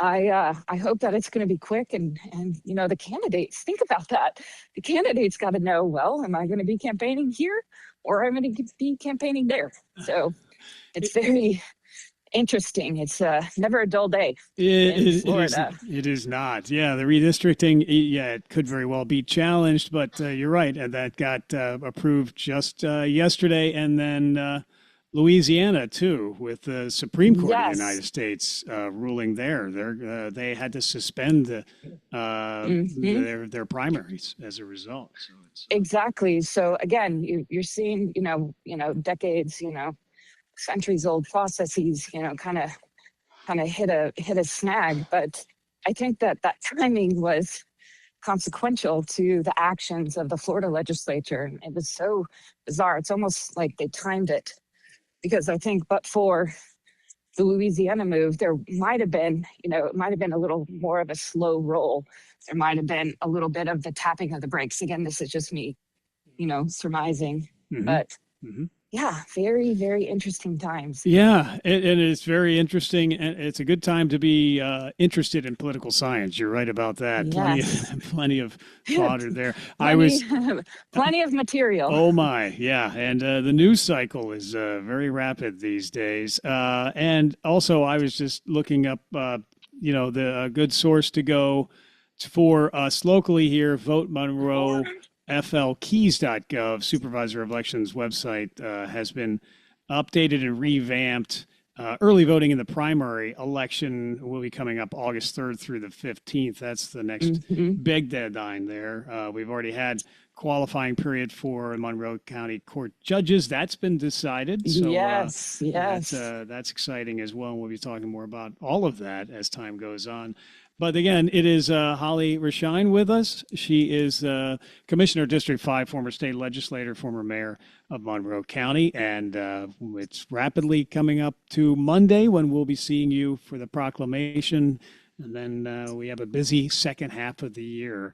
I hope that it's going to be quick, and the candidates, think about that. The candidates got to know, well, am I going to be campaigning here or am I going to be campaigning there? So it's very interesting. It's never a dull day in Florida. It is not. Yeah, the redistricting, it could very well be challenged, but you're right. And that got approved just yesterday. And then Louisiana, too, with the Supreme Court of the United States ruling there. They had to suspend their primaries as a result. So it's, exactly. So, again, you're seeing, decades, centuries old processes, kind of hit a snag. But I think that timing was consequential to the actions of the Florida legislature. It was so bizarre. It's almost like they timed it, because I think, but for the Louisiana move, there might have been, it might have been a little more of a slow roll. There might have been a little bit of the tapping of the brakes. Again, this is just me, surmising, but yeah, very, very interesting times. Yeah, and it's very interesting, and it's a good time to be interested in political science. You're right about that. Yes. Plenty of fodder there. Plenty of material. Oh my, yeah, and the news cycle is very rapid these days. And also, I was just looking up, the good source to go for us locally here, Vote Monroe. FLKeys.gov, Supervisor of Elections website, has been updated and revamped. Early voting in the primary election will be coming up August 3rd through the 15th. That's the next big deadline there. We've already had qualifying period for Monroe County Court judges. That's been decided. So, yes. That's exciting as well. We'll be talking more about all of that as time goes on. But again, it is Holly Rashine with us. She is Commissioner District 5, former state legislator, former mayor of Monroe County. And it's rapidly coming up to Monday when we'll be seeing you for the proclamation. And then we have a busy second half of the year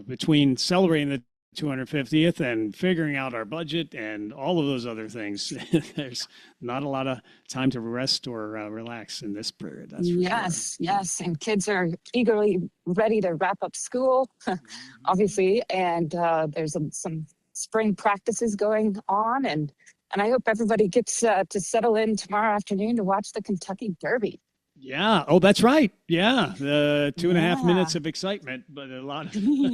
between celebrating the 250th and figuring out our budget and all of those other things. There's not a lot of time to rest or relax in this period. That's for sure. Yes. And kids are eagerly ready to wrap up school, obviously. And there's some spring practices going on. And I hope everybody gets to settle in tomorrow afternoon to watch the Kentucky Derby. Yeah. Oh, that's right. Yeah. The 2.5 minutes of excitement, but a lot of the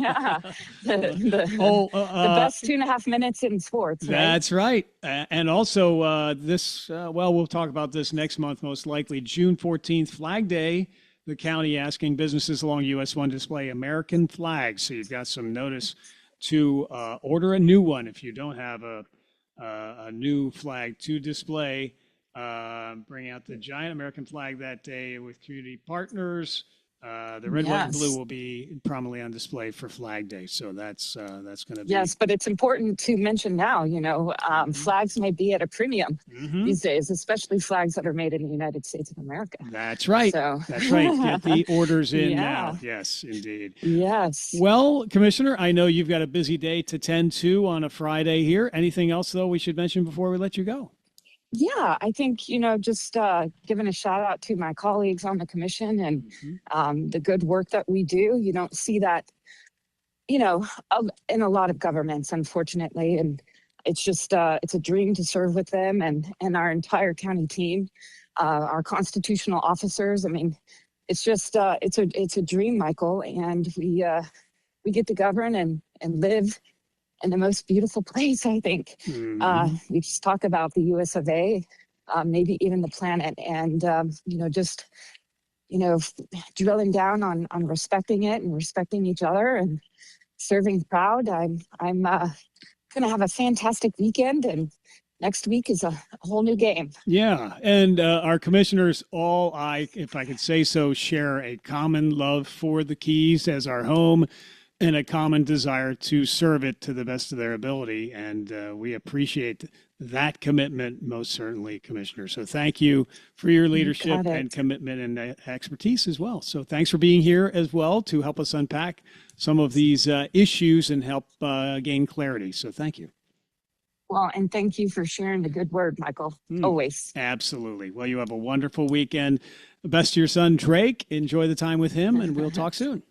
best 2.5 minutes in sports. Right? That's right. And also we'll talk about this next month, most likely June 14th, Flag Day. The county asking businesses along US 1 display American flags. So you've got some notice to order a new one if you don't have a new flag to display. Bring out the giant American flag that day with community partners. The red, white, and blue will be prominently on display for Flag Day. So that's going to be. Yes, but it's important to mention now, flags may be at a premium these days, especially flags that are made in the United States of America. That's right. That's right. Get the orders in now. Yes, indeed. Yes. Well, Commissioner, I know you've got a busy day to tend to on a Friday here. Anything else, though, we should mention before we let you go? Yeah, I think, just giving a shout out to my colleagues on the commission and the good work that we do. You don't see that, in a lot of governments, unfortunately. And it's just, it's a dream to serve with them and our entire county team, our constitutional officers. I mean, it's just, it's a dream, Michael. And we get to govern and live in the most beautiful place, I think. We just talk about the US of A, maybe even the planet, and drilling down on respecting it and respecting each other and serving proud. I'm gonna have a fantastic weekend, and next week is a whole new game. Yeah, and our commissioners all, if I could say so, share a common love for the Keys as our home. and a common desire to serve it to the best of their ability. And we appreciate that commitment, most certainly, Commissioner. So thank you for your leadership and commitment and expertise as well. So thanks for being here as well to help us unpack some of these issues and help gain clarity. So thank you. Well, and thank you for sharing the good word, Michael. Always. Absolutely. Well, you have a wonderful weekend. Best to your son, Drake. Enjoy the time with him, and we'll talk soon.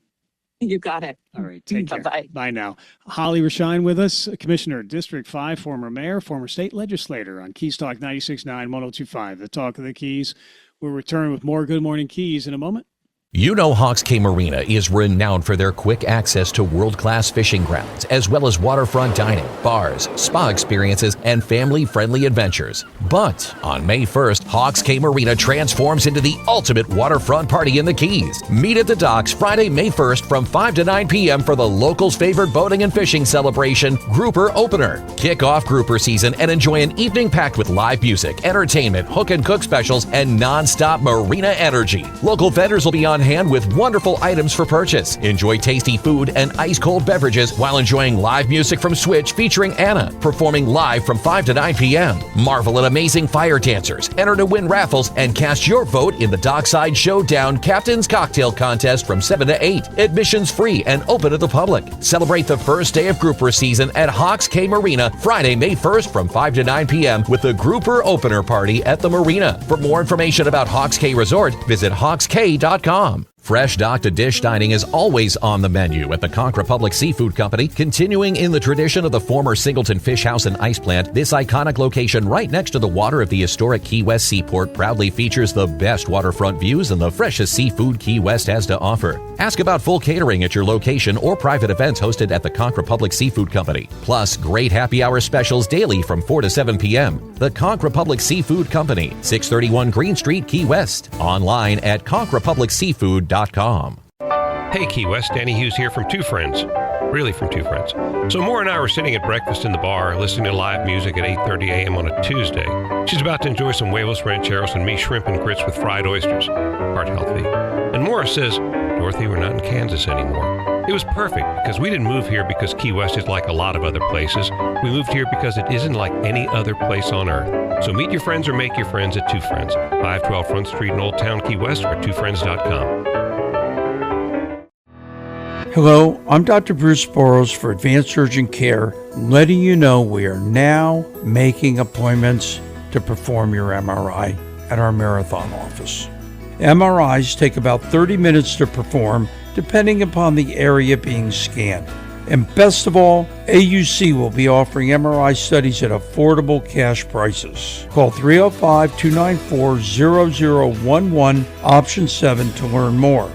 You got it. All right. Take care. Bye-bye. Bye now. Holly Rashine with us, Commissioner, District 5, former mayor, former state legislator on Keys Talk 96.9, 102.5, the Talk of the Keys. We'll return with more Good Morning Keys in a moment. You know Hawks Cay Marina is renowned for their quick access to world-class fishing grounds, as well as waterfront dining, bars, spa experiences, and family-friendly adventures. But on May 1st, Hawks Cay Marina transforms into the ultimate waterfront party in the Keys. Meet at the docks Friday, May 1st from 5 to 9 p.m. for the locals' favorite boating and fishing celebration, Grouper Opener. Kick off grouper season and enjoy an evening packed with live music, entertainment, hook and cook specials, and non-stop marina energy. Local vendors will be on hand with wonderful items for purchase. Enjoy tasty food and ice-cold beverages while enjoying live music from Switch featuring Anna, performing live from 5 to 9 p.m. Marvel at amazing fire dancers, enter to win raffles, and cast your vote in the Dockside Showdown Captain's Cocktail Contest from 7 to 8. Admissions free and open to the public. Celebrate the first day of grouper season at Hawks Cay Marina, Friday, May 1st from 5 to 9 p.m. with the Grouper Opener Party at the Marina. For more information about Hawks Cay Resort, visit hawkskay.com. Fresh dock to dish dining is always on the menu at the Conch Republic Seafood Company. Continuing in the tradition of the former Singleton Fish House and Ice Plant, this iconic location right next to the water of the historic Key West Seaport proudly features the best waterfront views and the freshest seafood Key West has to offer. Ask about full catering at your location or private events hosted at the Conch Republic Seafood Company. Plus, great happy hour specials daily from 4 to 7 p.m. The Conch Republic Seafood Company, 631 Green Street, Key West. Online at conchrepublicseafood.com. Hey Key West, Danny Hughes here from Two Friends. Really from Two Friends. So Maura and I were sitting at breakfast in the bar, listening to live music at 8:30 a.m. on a Tuesday. She's about to enjoy some huevos rancheros and me shrimp and grits with fried oysters. Heart healthy. And Maura says, Dorothy, we're not in Kansas anymore. It was perfect because we didn't move here because Key West is like a lot of other places. We moved here because it isn't like any other place on earth. So meet your friends or make your friends at Two Friends, 512 Front Street in Old Town Key West or twofriends.com. Hello, I'm Dr. Bruce Burrows for Advanced Urgent Care, letting you know we are now making appointments to perform your MRI at our Marathon office. MRIs take about 30 minutes to perform, depending upon the area being scanned. And best of all, AUC will be offering MRI studies at affordable cash prices. Call 305-294-0011, option 7 to learn more.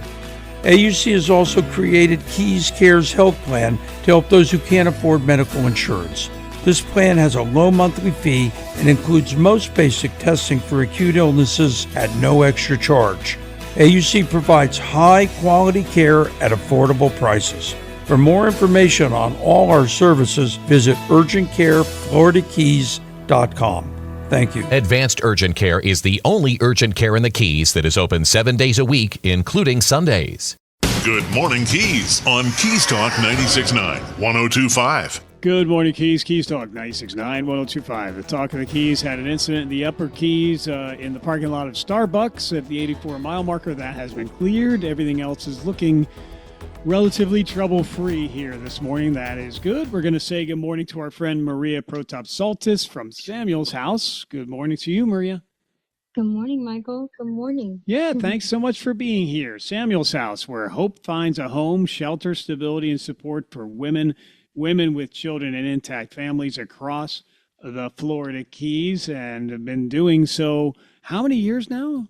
AUC has also created Keys Cares Health Plan to help those who can't afford medical insurance. This plan has a low monthly fee and includes most basic testing for acute illnesses at no extra charge. AUC provides high-quality care at affordable prices. For more information on all our services, visit urgentcarefloridakeys.com. Thank you. Advanced Urgent Care is the only urgent care in the Keys that is open 7 days a week, including Sundays. Good Morning Keys on Keys Talk 96.9, 102.5. Good morning, Keys. Keys Talk 96.9, 102.5. The Talk of the Keys had an incident in the Upper Keys in the parking lot of Starbucks at the 84-mile marker. That has been cleared. Everything else is looking relatively trouble-free here this morning. That is good. We're going to say good morning to our friend Maria Protopsaltis from Samuel's house. Good morning to you, Maria. Good morning, Michael. Good morning. Yeah, thanks so much for being here. Samuel's house, where hope finds a home, shelter, stability, and support for women with children and intact families across the Florida Keys, and have been doing so how many years now?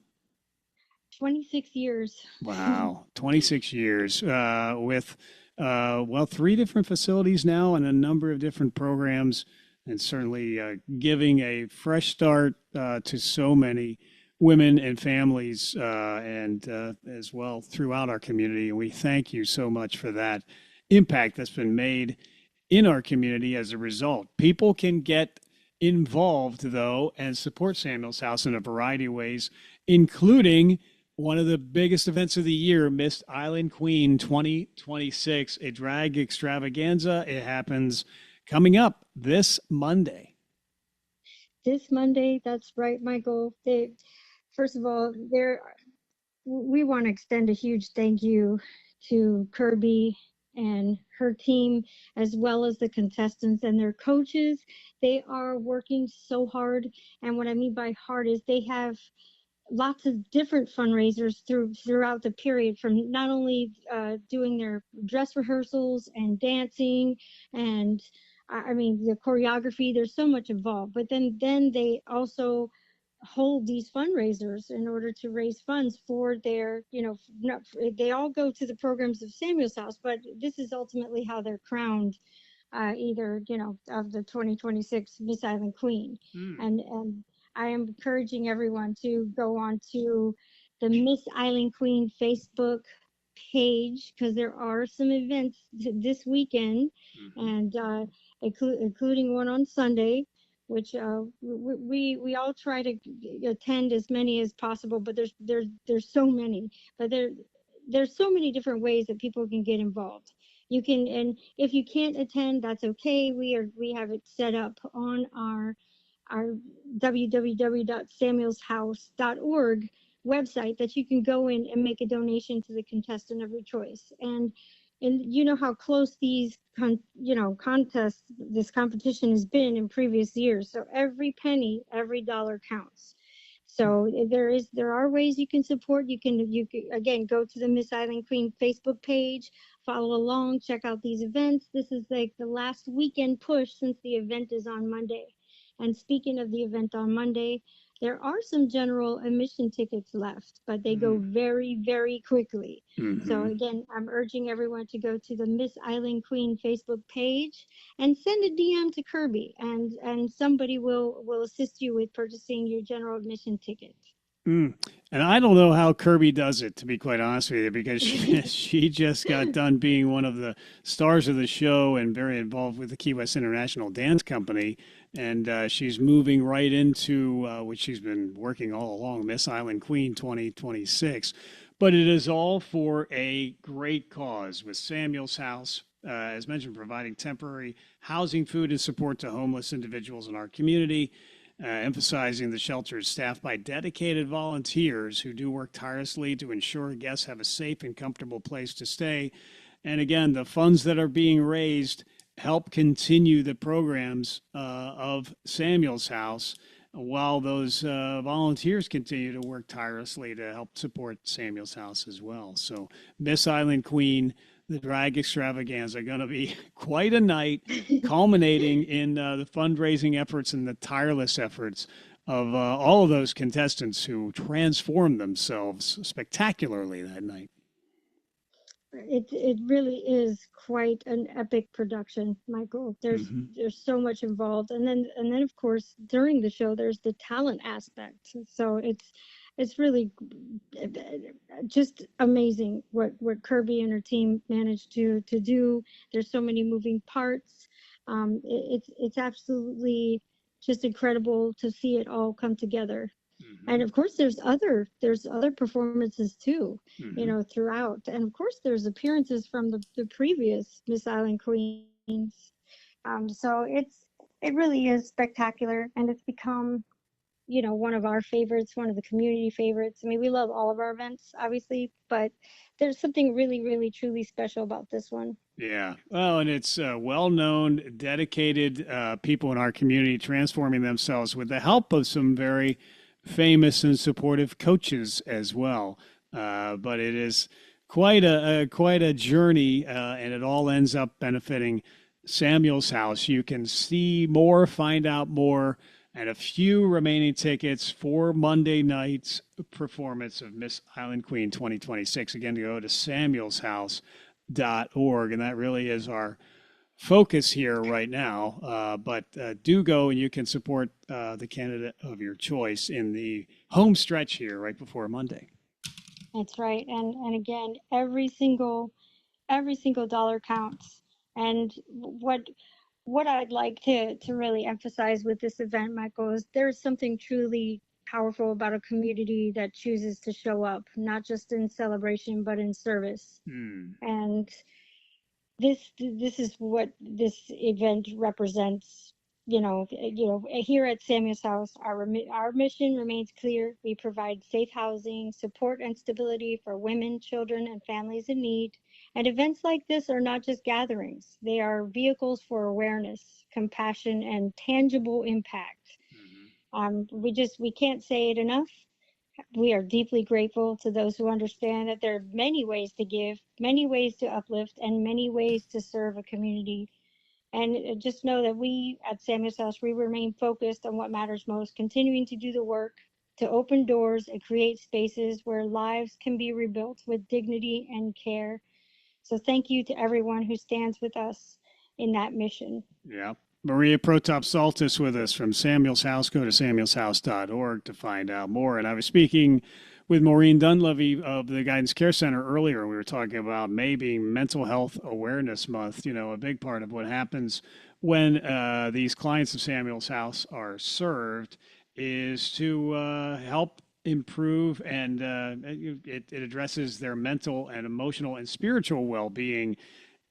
26 years. Wow, 26 years with, 3 different facilities now and a number of different programs, and certainly giving a fresh start to so many women and families and as well throughout our community. And we thank you so much for that impact that's been made in our community as a result. People can get involved, though, and support Samuel's House in a variety of ways, including One of the biggest events of the year, Miss Island Queen 2026, a drag extravaganza. It happens coming up this Monday. This Monday, that's right, Michael. First of all, we want to extend a huge thank you to Kirby and her team, as well as the contestants and their coaches. They are working so hard. And what I mean by hard is they have lots of different fundraisers throughout the period, from not only doing their dress rehearsals and dancing and I mean the choreography. There's so much involved, but then they also hold these fundraisers in order to raise funds for their, they all go to the programs of Samuel's House, but this is ultimately how they're crowned either, of the 2026 Miss Island Queen. And I am encouraging everyone to go on to the Miss Island Queen Facebook page, because there are some events this weekend, and including one on Sunday, which we all try to attend as many as possible, but there's so many, but there's so many different ways that people can get involved. You can, and if you can't attend, that's okay. We have it set up on our www.samuelshouse.org website that you can go in and make a donation to the contestant of your choice. And you know how close these contests, this competition has been in previous years. So every penny, every dollar counts. So there are ways you can support. You can again go to the Miss Island Queen Facebook page, follow along, check out these events. This is like the last weekend push since the event is on Monday. And speaking of the event on Monday, there are some general admission tickets left, but they go very, very quickly. So again, I'm urging everyone to go to the Miss Island Queen Facebook page and send a DM to Kirby, and somebody will assist you with purchasing your general admission ticket. And I don't know how Kirby does it, to be quite honest with you, because she just got done being one of the stars of the show and very involved with the Key West International Dance Company. And she's moving right into which she's been working all along, Miss Island Queen 2026. But it is all for a great cause with Samuel's House, as mentioned, providing temporary housing, food, and support to homeless individuals in our community. Emphasizing the shelter is staffed by dedicated volunteers who do work tirelessly to ensure guests have a safe and comfortable place to stay. And again, the funds that are being raised help continue the programs of Samuel's House, while those volunteers continue to work tirelessly to help support Samuel's House as well. So Miss Island Queen, the drag extravaganza, going to be quite a night, culminating in the fundraising efforts and the tireless efforts of all of those contestants who transformed themselves spectacularly that night. It really is quite an epic production, Michael. There's so much involved, and then of course during the show there's the talent aspect. So it's really just amazing what Kirby and her team managed to do. There's so many moving parts. It's absolutely just incredible to see it all come together. And of course there's other performances too, throughout. And of course there's appearances from the previous Miss Island Queens. So it really is spectacular, and it's become one of our favorites, one of the community favorites. I mean, we love all of our events, obviously, but there's something really, really, truly special about this one. Yeah. Well, and it's well-known, dedicated people in our community transforming themselves with the help of some very famous and supportive coaches as well. But it is quite a journey, and it all ends up benefiting Samuel's House. You can see more, find out more, and a few remaining tickets for Monday night's performance of Miss Island Queen 2026. Again, to go to samuelshouse.org, and that really is our focus here right now. But do go, and you can support the candidate of your choice in the home stretch here right before Monday. That's right. And again, every single dollar counts. And what I'd like to really emphasize with this event, Michael, is there's something truly powerful about a community that chooses to show up, not just in celebration, but in service. And this is what this event represents. Here at Samuel's House, our mission remains clear. We provide safe housing, support, and stability for women, children, and families in need. And events like this are not just gatherings. They are vehicles for awareness, compassion, and tangible impact. We can't say it enough. We are deeply grateful to those who understand that there are many ways to give, many ways to uplift, and many ways to serve a community. And just know that we at Samuel's House, we remain focused on what matters most, continuing to do the work, to open doors and create spaces where lives can be rebuilt with dignity and care. So thank you to everyone who stands with us in that mission. Yeah. Maria Protopsaltis with us from Samuel's House. Go to samuelshouse.org to find out more. And I was speaking with Maureen Dunleavy of the Guidance Care Center earlier. We were talking about May being Mental Health Awareness Month. A big part of what happens when these clients of Samuel's House are served is to help improve, and it addresses their mental and emotional and spiritual well-being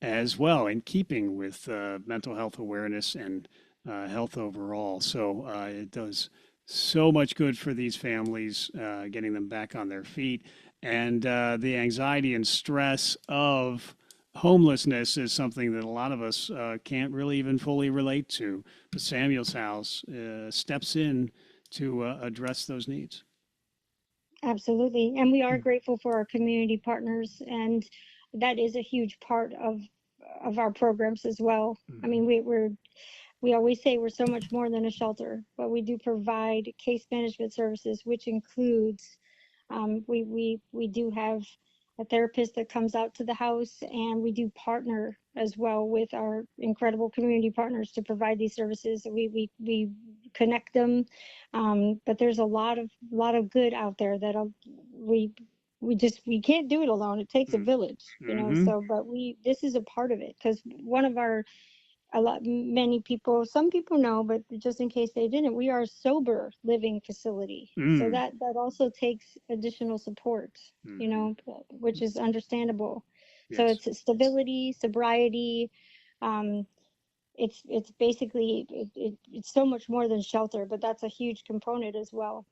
as well, in keeping with mental health awareness and health overall. So it does so much good for these families, getting them back on their feet. And the anxiety and stress of homelessness is something that a lot of us can't really even fully relate to. But Samuel's House steps in to address those needs. Absolutely. And we are grateful for our community partners, and that is a huge part of our programs as well. I mean, we always say we're so much more than a shelter, but we do provide case management services, which includes we do have a therapist that comes out to the house, and we do partner as well with our incredible community partners to provide these services. We connect them, but there's a lot of good out there that we can't do it alone. It takes a village, So, but this is a part of it, because one of some people know, but just in case they didn't, we are a sober living facility. So that also takes additional support, which is understandable. Yes. So it's stability, sobriety. It's basically, it's so much more than shelter, but that's a huge component as well.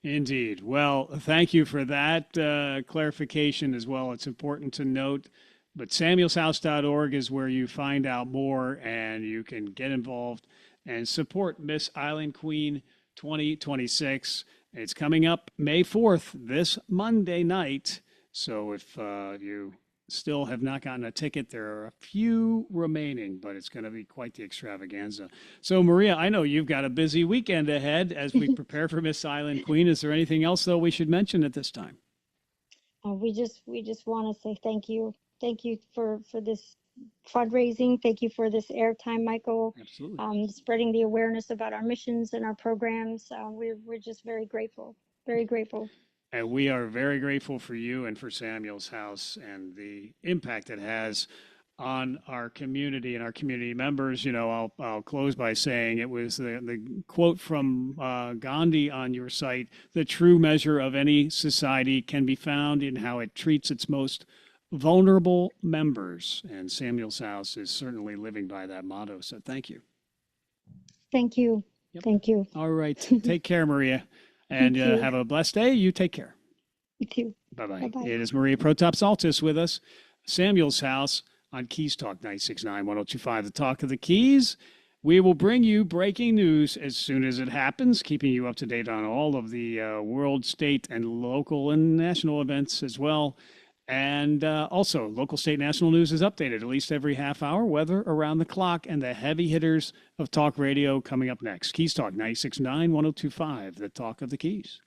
Indeed. Well, thank you for that clarification as well. It's important to note. But samuelshouse.org is where you find out more, and you can get involved and support Miss Island Queen 2026. It's coming up May 4th, this Monday night. So if you still have not gotten a ticket, there are a few remaining, but it's going to be quite the extravaganza. So, Maria, I know you've got a busy weekend ahead as we prepare for Miss Island Queen. Is there anything else, though, we should mention at this time? We just want to say thank you. Thank you for this fundraising. Thank you for this airtime, Michael. Absolutely. Spreading the awareness about our missions and our programs. We're just very grateful. Very grateful. And we are very grateful for you and for Samuel's House and the impact it has on our community and our community members. I'll close by saying it was the quote from Gandhi on your site: "The true measure of any society can be found in how it treats its most vulnerable members." And Samuel's House is certainly living by that motto. So thank you. Thank you. Yep. Thank you. All right. Take care, Maria. And have a blessed day. You take care. You too. Bye-bye. Bye-bye. It is Maria Protopsaltis with us. Samuel's House on Keys Talk 96.9, 102.5, the Talk of the Keys. We will bring you breaking news as soon as it happens, keeping you up to date on all of the world, state, and local and national events as well. And also, local, state, national news is updated at least every half hour, weather around the clock, and the heavy hitters of talk radio coming up next. Keys Talk 96.9, 102.5, the Talk of the Keys.